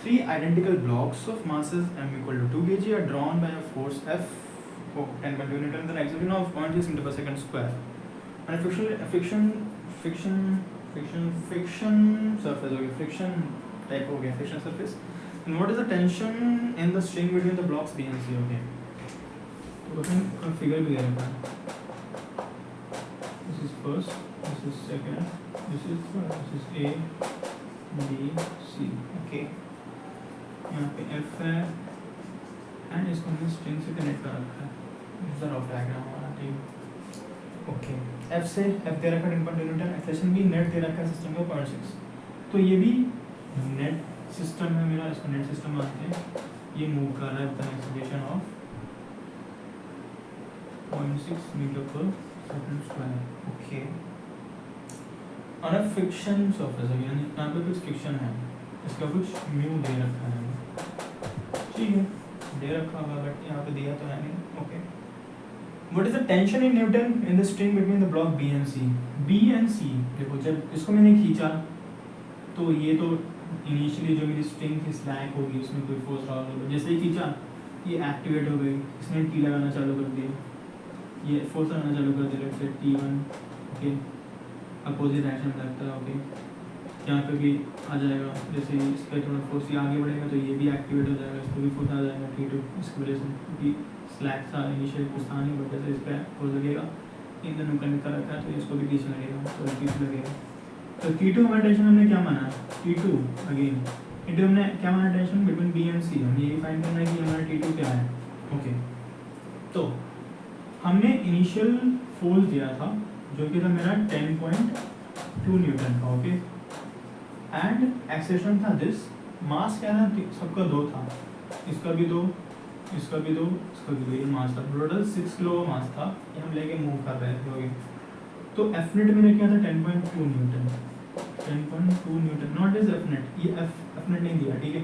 3 identical blocks of masses m equal to 2 kg are drawn by a force F of 10 by 2 Newton with an acceleration of 0.6 meter per second square and a friction surface, okay, friction type हो गया, friction surface, and what is the tension in the string between the blocks B and C, okay। तो question figure भी दे रखा है, this is first, this is second, this is third, this is A B C, okay। यहाँ पे F है and इसको हमने string से कनेक्ट कर रखा है, इधर ऑफ डायग्राम हमारा, ठीक, ओके। F से F दे रखा है 10.2 न्यूटन, एक्सेलरेशन भी नेट दे रखा है सिस्टम का 0.6, तो ये भी नेट सिस्टम है मेरा, इसको नेट सिस्टम मानते हैं, ये मूव कर रहा है with an acceleration of 0.6 metre पर सेकंड स्क्वायर, ओके। और अब फ्रिक्शन सरफेस है, यानी यहाँ पे कुछ फ्रिक्शन है, इसका कुछ म्यू दे रखा है, ठीक है, दे रखा होगा बट यहाँ पे दिया तो है नहीं, okay. What is the tension in newton in the string between the block B and C, B and C, देखो जब इसको मैंने खींचा तो ये तो इनिशियली जो मेरी स्ट्रिंग थी स्लैक होगी, उसमें कोई फोर्स रहा होगा, जैसे ही खींचा ये एक्टिवेट हो गई, इसने टी लगाना चालू कर दिया, ये फोर्स लगाना चालू कर दिया, जैसे T1, ओके, अपोजिट डायरेक्शन में लगता है, ओके। यहाँ पे भी आ जाएगा, जैसे इस पर थोड़ा फोर्स ये आगे बढ़ेगा तो ये भी एक्टिवेट हो जाएगा, इस पर भी फोर्स आ जाएगा T2, इसकी वजह से, क्योंकि स्लैक था इनिशियल कुछ था नहीं, बट जैसे इस पर फोर्स लगेगा, इन दोनों कनेक्ट कर रखा है तो इसको भी टीच लगेगा, तो T2 लगेगा। तो T2 हमारा टेंशन हमने क्या माना, T2 अगेन इंटू हमने क्या माना टेंशन बिटवीन बी एंड सी, हमें ये फाइंड करना है कि हमारा T2 क्या है। ओके, तो हमने इनिशियल फोर्स दिया था जो कि था मेरा 10.2 न्यूटन का। ओके, एंड एक्सेलरेशन था दिस, मास क्या था सबका 2 था, इसका भी 2, इसका भी 2, इसका भी 2, ये मास था, टोटल 6 किलो मास था, ये हम लेके मूव कर रहे थे। ओके, तो एफ नेट मैंने किया था 10.2 Newton, 10.2 Newton, not is F net, ये एफ नेट नहीं दिया, ठीक है,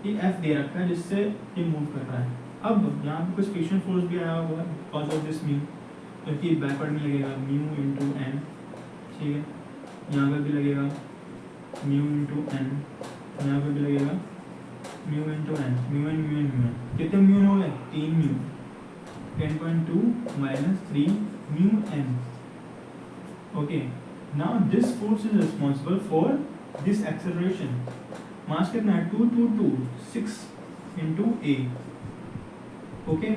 ये एफ दे रखा है जिससे ये मूव कर रहा है। अब यहाँ पे कुछ फ्रिक्शन फोर्स भी आया हुआ है बिकॉज ऑफ दिस म्यू, क्योंकि बैकवर्ड में लगेगा म्यू इंटू एन, ठीक है, यहाँ पे भी लगेगा म्यू इंटू एन, यहाँ पे भी लगेगा mu into N, mu N mu N mu N, कितने म्यू हो गए 3 mu, 10.2 minus 3 mu N. Okay, now this force is responsible for this acceleration, mass कितना है 222 6 इंटू ए। ओके,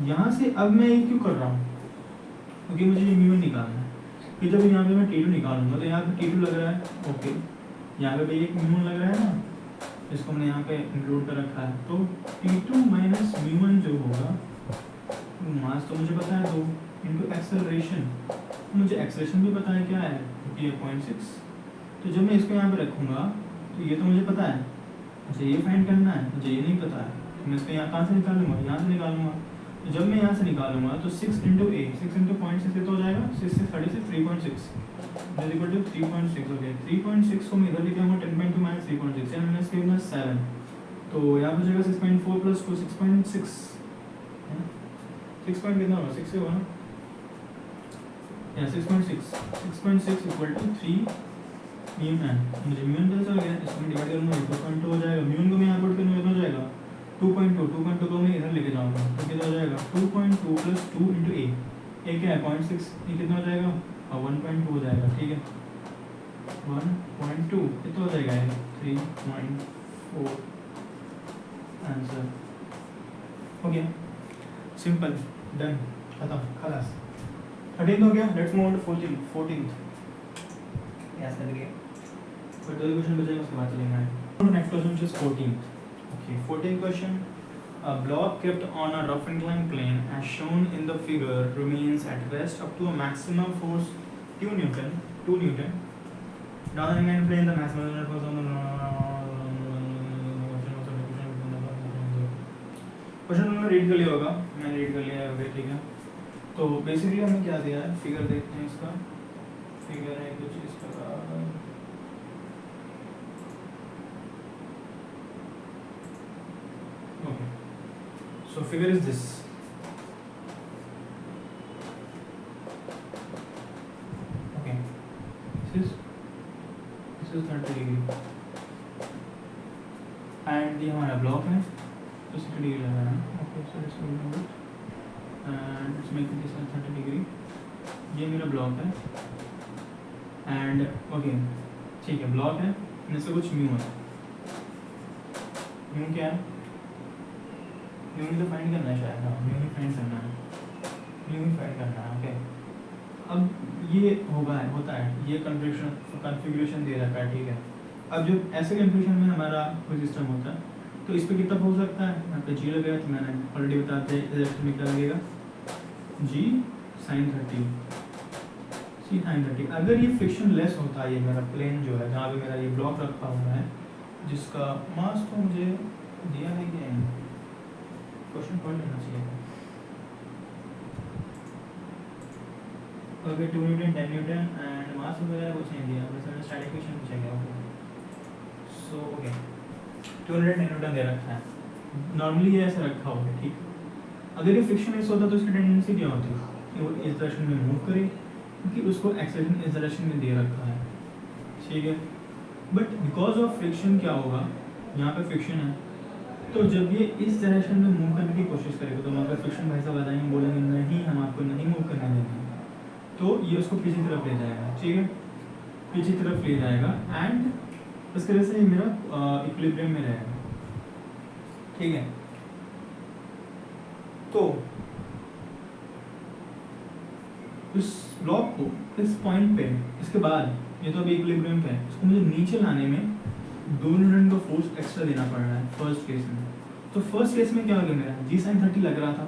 यहाँ से अब मैं ये क्यों कर रहा हूँ, क्योंकि मुझे ये म्यू निकालना है, कि जब यहाँ पे मैं T2 निकालूंगा तो यहाँ पे T2 लग रहा है। ओके, यहाँ पे भी एक म्यू लग रहा है ना, इसको हमने यहाँ पे इंक्लूड कर रखा है, तो T2 माइनस म्यू जो होगा, मास तो मुझे पता है 2 इंटू एक्सेलरेशन, मुझे एक्सेलरेशन भी पता है क्या है, ये 0.6, तो जब मैं इसको यहाँ पे रखूँगा तो ये तो मुझे पता है, मुझे ये फाइंड करना है, मुझे ये नहीं पता है, मैं इसको यहाँ कहाँ से निकालूंगा, यहाँ से निकालूंगा, तो जब मैं यहाँ से निकालूंगा तो 6 इंटू ए, 6 इंटू 0.6 तो हो जाएगा 6 से 30 से 3.6 इज इक्वल टू 3.6। ओके, 3.6 को मैं इधर लेके आऊँगा 10.2 माइनस 3.6 एंड मैंने इसके बिना 7, तो यहाँ पर जाएगा 6.4 प्लस 2 6.6, 6 पॉइंट कितना होगा 6 से होगा ना, या 6.6 इक्वल टू 3 म्यू एन, मुझे म्यू एन पता चल गया, इसमें डिवाइड करूँगा 2.2 हो जाएगा, म्यू एन को मैं यहाँ पुट करूँगा कितना हो जाएगा 2.2 को मैं इधर लेके जाऊँगा तो कितना हो जाएगा 2.2 प्लस 2 इंटू ए, ए क्या है 0.6, ये कितना हो जाएगा और 1.2 हो जाएगा, ठीक है, 1.2 कितना हो जाएगा 3.4 आंसर। ओके, सिंपल, डन, खत्म, खलास। 13 हो गया, let's move on to 14th। Yes कर दिया, फिर 2 क्वेश्चन बचेगा उसके बाद चलेंगे next question which is 14th। Okay, 14th question. A block kept on a rough inclined plane as shown in the figure remains at rest up to a maximum force 2 Newton. Down the inclined plane, the maximum force on the question उन्होंने read कर लिया होगा, मैंने read कर लिया है, ठीक है। तो बेसिकली हमें क्या दिया है, फिगर देखते हैं, इसका फिगर है कुछ इस प्रकार, okay, so figure is this, okay, this is 30 degree and ये हमारा ब्लॉक है तो 60 डिग्री लगा है। Okay, so let's move it and let's make this 30 degree, ये मेरा ब्लॉक है एंड ओके, ठीक है, ब्लॉक है, इससे कुछ म्यू है, म्यू क्या है, म्यू ही तो फाइंड करना है शायद, हाँ म्यू ही फाइंड करना है, म्यू ही फाइंड करना है। ओके, अब ये होता है ये कन्फिग्रेशन दे रखा है, ठीक है। अब जब ऐसे कन्फ्यूजन में हमारा कोई सिस्टम होता है तो इस पर कितना हो सकता है, यहाँ पे जी लगेगा, तो मैंने ऑलरेडी बता दिया इलेक्ट्रिक में क्या लगेगा, जी sin 30, सी sin 30। अगर ये फ्रिक्शन लेस होता है, ये मेरा प्लेन जो है जहाँ पे मेरा ये ब्लॉक रखा हुआ है जिसका मास तो मुझे दिया है कि नहीं, क्वेश्चन पढ़ लेना चाहिए। Okay, 2 Newton 10 Newton and mass वगैरह कुछ नहीं दिया, बस स्टैटिक इक्वेशन पूछेगा। ओके, सो ओके 210 न्यूटन दे रखा है, नॉर्मली ये ऐसा रखा हुआ है, ठीक। अगर ये फ्रिक्शन लेस होता तो इसकी टेंडेंसी क्या होती है कि वो इस डायरेक्शन में मूव करे, क्योंकि उसको एक्सेलरेशन इस डायरेक्शन में दे रखा है, ठीक है। बट बिकॉज ऑफ फ्रिक्शन क्या होगा, यहाँ पे फ्रिक्शन है, तो जब ये इस डायरेक्शन में मूव करने की कोशिश करेगा तो वहाँ पर फ्रिक्शन भाई साहब बताएंगे, बोलेंगे नहीं हम आपको नहीं मूव करने देंगे, तो ये उसको पीछे तरफ ले जाएगा, ठीक है, पीछे तरफ ले जाएगा एंड इस तरह से मेरा इक्विलिब्रियम में रहेगा, ठीक है। तो इस ब्लॉक को इस पॉइंट पे, इसके बाद ये तो अभी इक्विलिब्रियम पे है, इसको मुझे नीचे लाने में 2 न्यूटन का फोर्स एक्स्ट्रा देना पड़ रहा है फर्स्ट केस में। तो फर्स्ट केस में क्या हो गया, मेरा जी साइन 30 लग रहा था,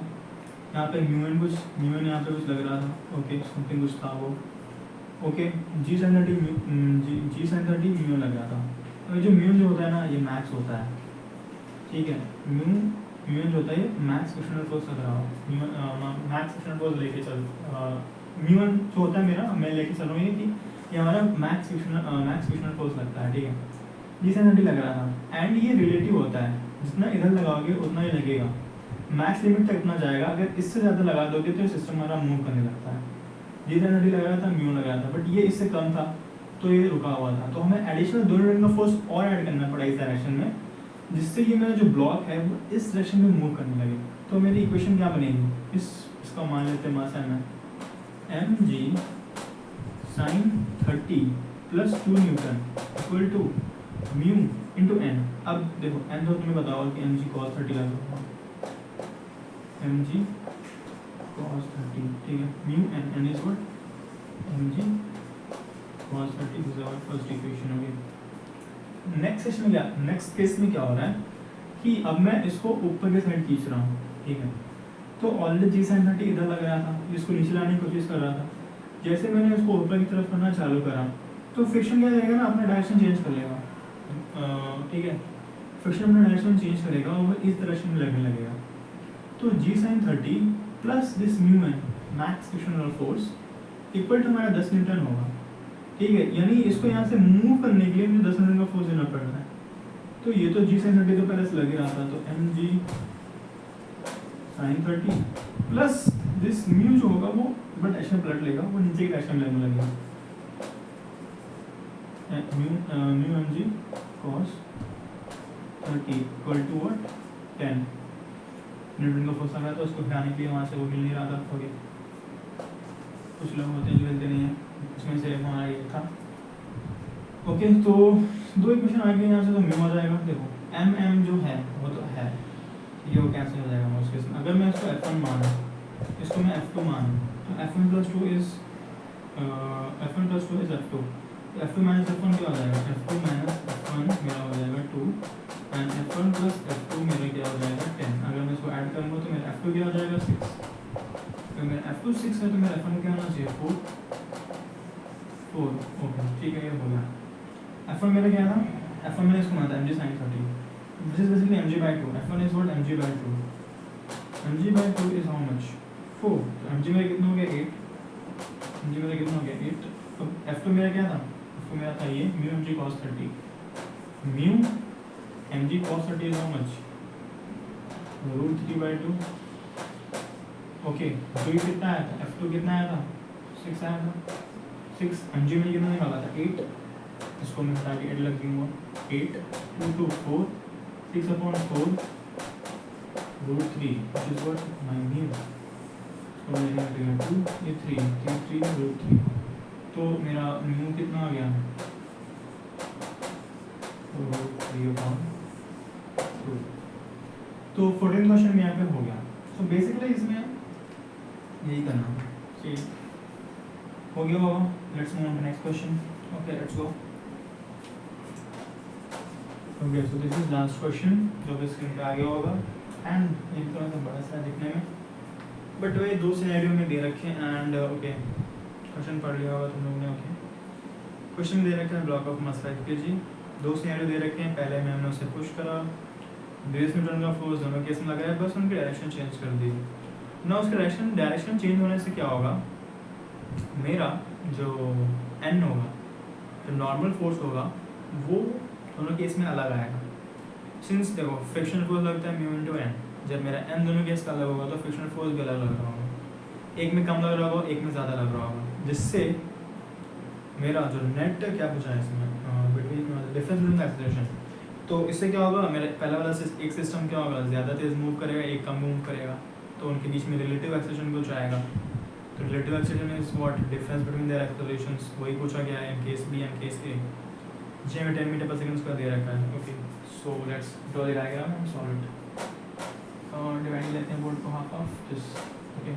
यहाँ पे म्यूएन यहाँ पे कुछ लग रहा था, ओके समथिंग कुछ था वो, ओके जी साइन 30 म्यूएन लग रहा था। और जो म्यूएन जो होता है ना, ये मैक्स होता है, ठीक है, म्यूएन जो होता है ये मैक्स फ्रिक्शनल फोर्स लग रहा हो, मैक्स फ्रिक्शनल फोर्स लेके चल, म्यूएन जो होता है मेरा, मैं लेके चल रहा हूँ ये कि ये हमारा मैक्स फ्रिक्शनल फोर्स लगता है, ठीक है, जी साइन 30 लग रहा था। एंड ये रिलेटिव होता है, जितना इधर लगाओगे उतना ही लगेगा, मैक्स लिमिट तक इतना जाएगा, अगर इससे ज़्यादा लगा दोगे तो सिस्टम हमारा मूव करने लगता है। जी साइन 30 लगा था, म्यू लगा था, बट ये इससे कम था तो ये रुका हुआ था, तो हमें एडिशनल 2 न्यूटन का फोर्स और ऐड करना पड़ा इस डायरेक्शन में, जिससे ये मेरा जो ब्लॉक है वो इस डायरेक्शन में मूव करने लगे। तो मेरी इक्वेशन क्या बनेगी, इसका मान लेते हैं मासा में M G sine 30 plus 2 newton equal to mu into N. अब देखो एन तो तुम्हें बताओ कि एम जी कॉस 30 लगा, एम जी कॉस 30, ठीक है, mu N, N is what M G cos 30, this is our first equation. Okay, next case में क्या हो रहा है कि अब मैं इसको ऊपर के साइड खींच रहा हूँ, ठीक है, तो ऑलरेडी जी साइन 30 इधर लग रहा था, इसको नीचे लाने की कोशिश कर रहा था, जैसे मैंने इसको ऊपर की तरफ करना चालू करा तो फ्रिक्शन क्या करेगा ना, अपना डायरेक्शन चेंज कर लेगा, ठीक है, फ्रिक्शन अपना डायरेक्शन चेंज करेगा और वो इस डायरेक्शन में लगने लगेगा। तो g sine 30 plus this mu N max frictional force equal to हमारा 10 न्यूटन होगा, ठीक है, यानी इसको यहाँ से मूव करने के लिए मुझे 10 न्यूटन का फोर्स देना पड़ रहा है। तो ये तो जी साइन 30 तो पहले से लग ही रहा था, तो M G sine 30 plus this mu जो होगा वो बट डायरेक्शन पलट लेगा, वो नीचे की डायरेक्शन में लगने लगेगा, mu M G cos 30 equal to what 10 newton का फोर्स आ रहा था, उसको हटाने के लिए वहाँ से वो मिल नहीं रहा था। ओके, कुछ लोग होते हैं जो मिलते नहीं हैं, इसमें से हमारा ये था। ओके, तो दो इक्वेशन आ गए यहाँ से, तो म्यू आ जाएगा, देखो एम एम जो है वो तो है, ये वो कैंसिल हो जाएगा उस केस में। अगर मैं इसको F1 मानूँ, इसको मैं F2 मानूँ, तो F1 plus 2 is F2, F2 minus F1 क्या हो जाएगा, F2 माइनस F1 मेरा हो जाएगा 2 एंड F1 प्लस F2 मेरा क्या हो जाएगा 10। अगर मैं इसको ऐड करूँगा तो मेरा F2 क्या हो जाएगा 6, अगर मेरा F2 6 है तो मेरा F1 क्या होना चाहिए 4। ओके ठीक है, ये हो गया। F1 मेरा क्या था, F1 मैंने इसको माना था mg sin 30, this is basically mg/2, F1 is what mg/2, mg/2 is how much 4, तो mg मेरा कितना हो गया 8, mg मेरा कितना हो गया 8। तो F2 मेरा क्या था, F2 मेरा था ये mu mg cos 30, mu mg cos 30 is how much √3/2। Okay, तो ये कितना आया था, F2 कितना आया था 6 आया था, 6 mg में कितना निकाला था 8, इसको मैं हटा के 8 लग दूंगा, 8 2 to 4 6/4 √3 which is what my mu, so मेरा निकलेगा 2 ये 3 √3, तो मेरा म्यू कितना आ गया √3/2। तो 14 क्वेश्चन में यहाँ पे हो गया। तो बेसिकली इसमें यही करना है, ठीक हो गया होगा। Let's move on to next question. Okay let's go. Okay so this is last question जो भी स्क्रीन पे आ गया होगा एंड एक थोड़ा सा बड़ा सा दिखने में, बट वे दो सिनेरियो में दे रखे हैं एंड ओके क्वेश्चन पढ़ लिया होगा तुम लोगों ने। ओके क्वेश्चन दे रखे हैं ब्लॉक ऑफ मास 5 kg, दो सिनेरियो दे रखे हैं, पहले में हमने उसे पुश करा, 20 न्यूटन का फोर्स दोनों केस में लगाया, बस उनकी डायरेक्शन चेंज कर दी ना। उसके डायरेक्शन चेंज होने से क्या होगा, मेरा जो n होगा, जो नॉर्मल फोर्स होगा वो दोनों केस में अलग आएगा। सिंस देखो फ्रिक्शनल फोर्स लगता है म्यू इनटू n, जब मेरा n दोनों केस का अलग होगा तो फ्रिक्शनल फोर्स भी अलग लग रहा होगा, एक में कम लग रहा होगा एक में ज़्यादा लग रहा होगा, जिससे मेरा जो नेट क्या पूछा है इसमें बिटवीन डिफरेंस बिटवीन एक्सेलरेशन, तो इससे क्या होगा, मेरा पहला वाला एक सिस्टम क्या होगा ज़्यादा तेज़ मूव करेगा, एक कम मूव करेगा, तो उनके बीच में रिलेटिव एक्सेलरेशन कुछ आएगा। तो relative acceleration is what difference between their accelerations, वही पूछा गया है in case B and case A. G में 10 मीटर पर सेकंड का दे रखा है। Okay so let's draw the diagram and solve it. और डिवाइड लेते हैं बोर्ड को half of this. Okay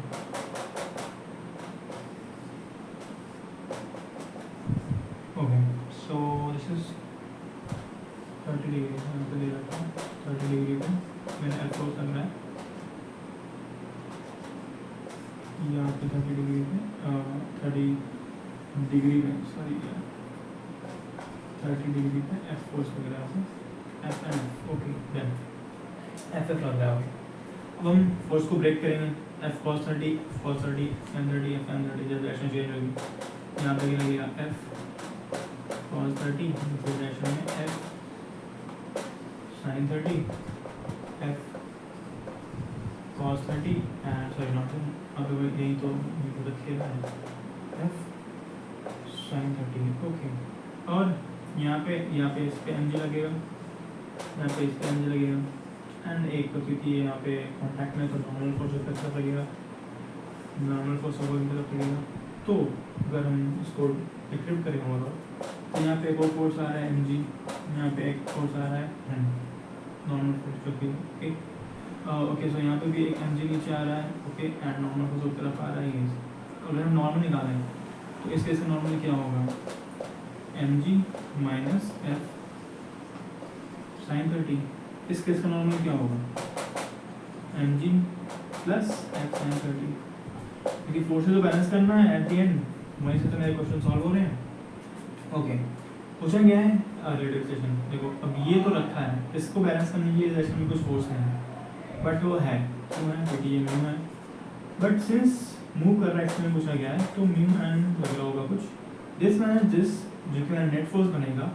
okay so this is 30 degree यहाँ पे दे रखा है 30 डिग्री पे मैंने एफ फोर्स लग रहा है यहाँ पे 30 डिग्री पे 30 डिग्री में सॉरी 30 डिग्री पे एफ फोर्स लग रहा है F N F okay done F F लग रहा है। अब हम फोर्स को ब्रेक करेंगे F cos 30 cos 30 N 30 F N 30 जब डायरेक्शन चेंज होगी यहाँ पे लगेगा एफ कॉस 30 फिर डायरेक्शन में F sine 30 F cos 30 and sorry not अब यही तो रखिएगा f sin 30 ओके। और यहाँ पे इस पे mg लगेगा यहाँ पे इस पे mg लगेगा एंड एक तो क्योंकि यहाँ पे कॉन्टैक्ट में तो नॉर्मल फोर्स की तरफ लगेगा नॉर्मल फोर्स की तरफ लगेगा। तो अगर हम इसको डिक्रिप्ट करें ओवरऑल तो यहाँ पे एक और फोर्स आ रहा है mg यहाँ पे एक फोर्स आ रहा है नॉर्मल फोर्स जो कि ओके सो यहाँ पे भी एक mg नीचे आ रहा है ओके एंड नॉर्मल फोर्स उस तरफ आ रहा है अगर हम नॉर्मल निकालें तो इस केस में नॉर्मल क्या होगा mg माइनस एफ साइन 30 इस केस का नॉर्मल क्या होगा mg प्लस एफ साइन 30 क्योंकि फोर्सेस को बैलेंस करना है एट द एंड वहीं से तो मेरे क्वेश्चन सॉल्व हो रहे हैं ओके। पूछा गया है रिलेटिव स्टेशन देखो अब ये तो रखा है इसको बैलेंस करने के लिए डायरेक्शन में कुछ फोर्स नहीं है बट वो है क्यों है क्योंकि ये म्यू है बट सिंस मूव कर रहा है इसमें पूछा गया है तो म्यू एन लग रहा होगा कुछ दिस मैंने जिस जो कि मेरा नेट फोर्स बनेगा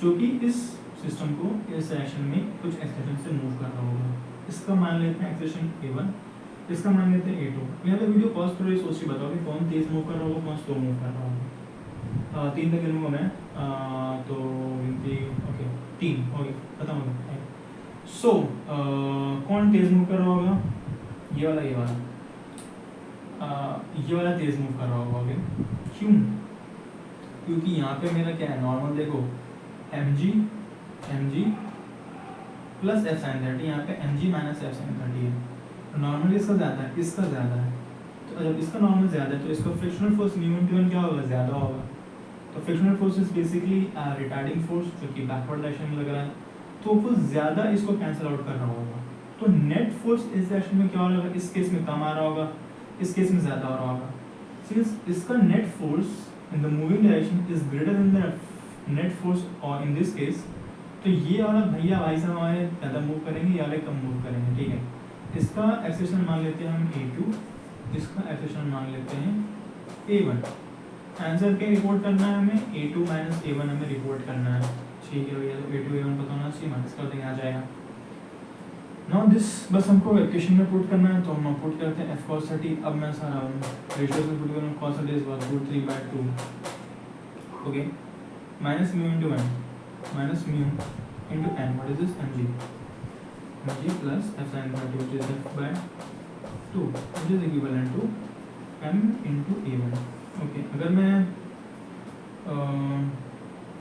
जो कि इस सिस्टम को इस डायरेक्शन में कुछ एक्सेलेरेशन से मूव कर रहा होगा। इसका मान लेते हैं एक्सेलेरेशन a1 इसका मान लेते हैं a2। यहाँ पे वीडियो पॉज करो ये सोच के बताओ कि कौन तेज मूव कर रहा होगा कौन स्लो मूव कर रहा होगा। 3 तक गिनूंगा मैं तो ओके 3 हो गया खत्म हो गया। सो कौन तेज मूव कर रहा होगा ये वाला ये वाला तेज मूव कर रहा होगा क्यों क्योंकि यहाँ पे मेरा क्या है नॉर्मल देखो mg प्लस एफ साइन 30 यहाँ पे mg माइनस एफ साइन 30 है नॉर्मल इसका ज़्यादा है तो जब इसका नॉर्मल ज़्यादा है तो इसका frictional force mu into N क्या होगा ज़्यादा होगा। तो frictional force is basically retarding force जो कि बैकवर्ड डायरेक्शन में लग रहा है तो वो ज़्यादा इसको कैंसिल आउट करना होगा। तो नेट फोर्स इस डायरेक्शन में क्या हो रहा होगा इस केस में कम आ रहा होगा इस केस में ज़्यादा हो रहा होगा। सिंस इसका net force in the moving direction is greater than the net force और इन दिस केस तो ये वाला भैया भाई साहब हमारे ज़्यादा मूव करेंगे या वाले कम मूव करेंगे ठीक है। इसका एक्सेलेरेशन मान लेते हैं हम a2 इसका एक्सेलेरेशन मान लेते हैं a1 आंसर क्या रिपोर्ट करना है हमें a2 माइनस a1 हमें रिपोर्ट करना है ठीक है भैया। तो a2 a1 पता होना चाहिए माइनस कर देंगे आ जाएगा। नाउ दिस बस हमको इक्वेशन में पुट करना है तो हम पुट करते हैं f cos 30। अब मैं सारा रेशियोज में पुट करूँ cos 30 is √3/2 okay minus mu into n minus mu into n what is this mg plus f sin 30 which is f/2 which is equivalent to m into a1 okay. अगर मैं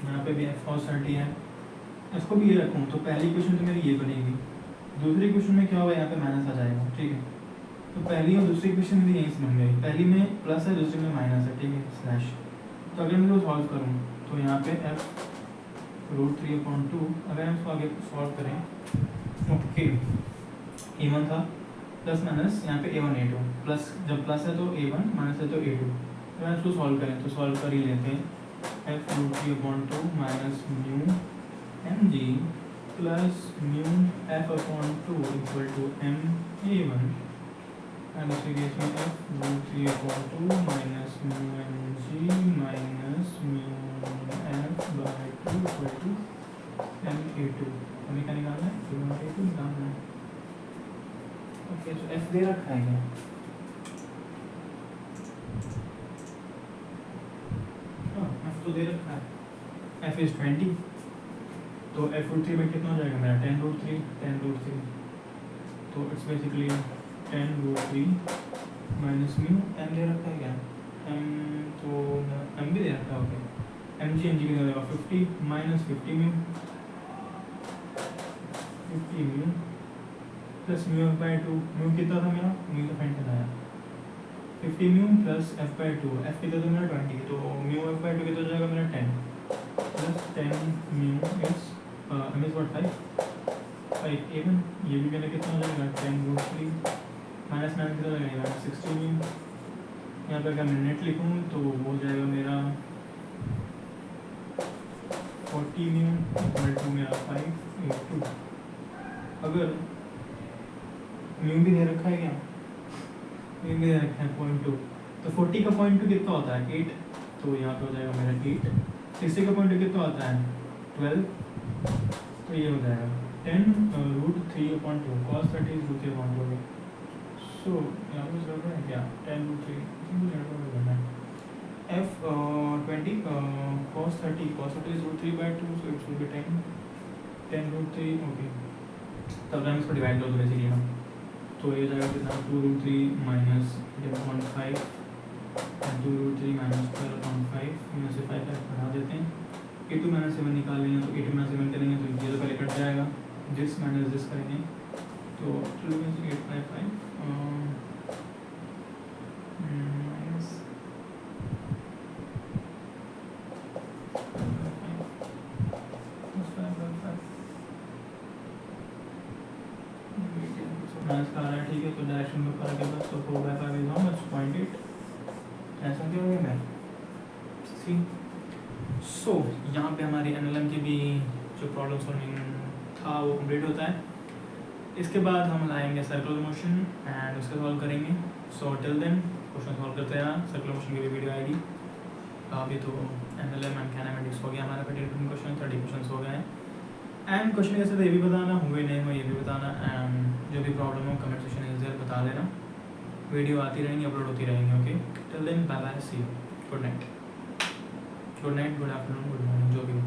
यहाँ पे भी f cos 30 है इसको भी ये रखूँ तो पहली इक्वेशन तो मेरी ये बनेगी दूसरी इक्वेशन में क्या होगा यहाँ पे माइनस आ जाएगा ठीक है। तो पहली और दूसरी इक्वेशन मेरी यहीं से बन गई पहली में प्लस है दूसरी में माइनस है ठीक है स्लैश। तो अगर मैं इसको सॉल्व करूँ तो यहाँ पे f √3/2 अगर हम इसको आगे सॉल्व करें ओके a1 था प्लस माइनस यहाँ पे a1 a2 प्लस जब प्लस है तो a1 माइनस है तो a2 अगर हम इसको सॉल्व करें तो सॉल्व कर ही लेते हैं f √3/2 minus mu mg plus mu f/2 equal to m a1 and इसी केस में f √3/2 minus mu mg minus mu f/2 equal to m a2 हमें क्या निकालना है a1 a2 निकालना है ओके। तो f दे रखा है f तो दे रखा है f इज 20 तो f√3 में कितना हो जाएगा मेरा 10√3 तो it's basically 10√3 minus mu m दे रखा है क्या m तो m भी दे रखा है ओके mg mg कितना देगा 50 minus 50 mu plus mu f/2 mu कितना था मेरा म्यू का फाइंड करना है 50 म्यू प्लस f/2 f कितना था मेरा 20 तो म्यू f/2 कितना हो जाएगा मेरा 10 plus 10 mu is M is what 5 A1, ये भी मेरा कितना हो जाएगा 10√3 माइनस माइनस कितना लगेगा 16। यहाँ पर अगर मैं नेट लिखूँ तो वो हो जाएगा मेरा 40 म्यू इक्वल टू मेरा 582। अगर म्यू भी दे रखा है क्या, म्यू भी दे रखा है 0.2, तो 40 का 0.2 कितना होता है 8, तो यहाँ पे हो जाएगा मेरा 8। 60 का 0.2 कितना होता है 12, तो ये हो जाएगा 10√3/2 cos 30 is √3/2। सो यहाँ पे ज़रूरत है क्या 10√3 करना है f 20 cos 30 is √3/2, so it will be 10√3। Okay, तब हम इसको डिवाइड कर दो बेसिकली ना, तो ये जाएगा कितना 2√3 माइनस 0.5 एंड 2√3 माइनस 12/5 में से 5 बढ़ा देते हैं। 8 माइनस 7 निकाल लेंगे तो 8 माइनस 7 करेंगे तो 0 पहले कट जाएगा, जिस माइनस जिस करेंगे तो 855 माइनस 5 माइनस का आ रहा है, ठीक है, तो डायरेक्शन में फर्क है बस, तो 4/5 इज हाउ मच 0.8, ऐसा क्या हो गया सी। सो यहाँ पे हमारी एनएलएम की भी जो प्रॉब्लम सॉल्विंग था वो कंप्लीट होता है। इसके बाद हम लाएंगे सर्कुलर मोशन एंड उसका सॉल्व करेंगे। So till then question solve करते हैं, सर्कुलर मोशन की भी वीडियो आएगी। अभी तो एनएलएम एंड काइनेमेटिक्स हो गया हमारा 15 क्वेश्चन, 30 क्वेश्चन हो गए हैं। एंड क्वेश्चन कैसे थे ये भी बताना, हुए नहीं हुए ये भी बताना, एंड जो भी प्रॉब्लम हो कमेंट सेक्शन में ज़रूर बता देना। वीडियो आती रहेंगी, अपलोड होती रहेंगी। Okay, till then bye bye, see you, good night, good afternoon, good morning, जो भी हो।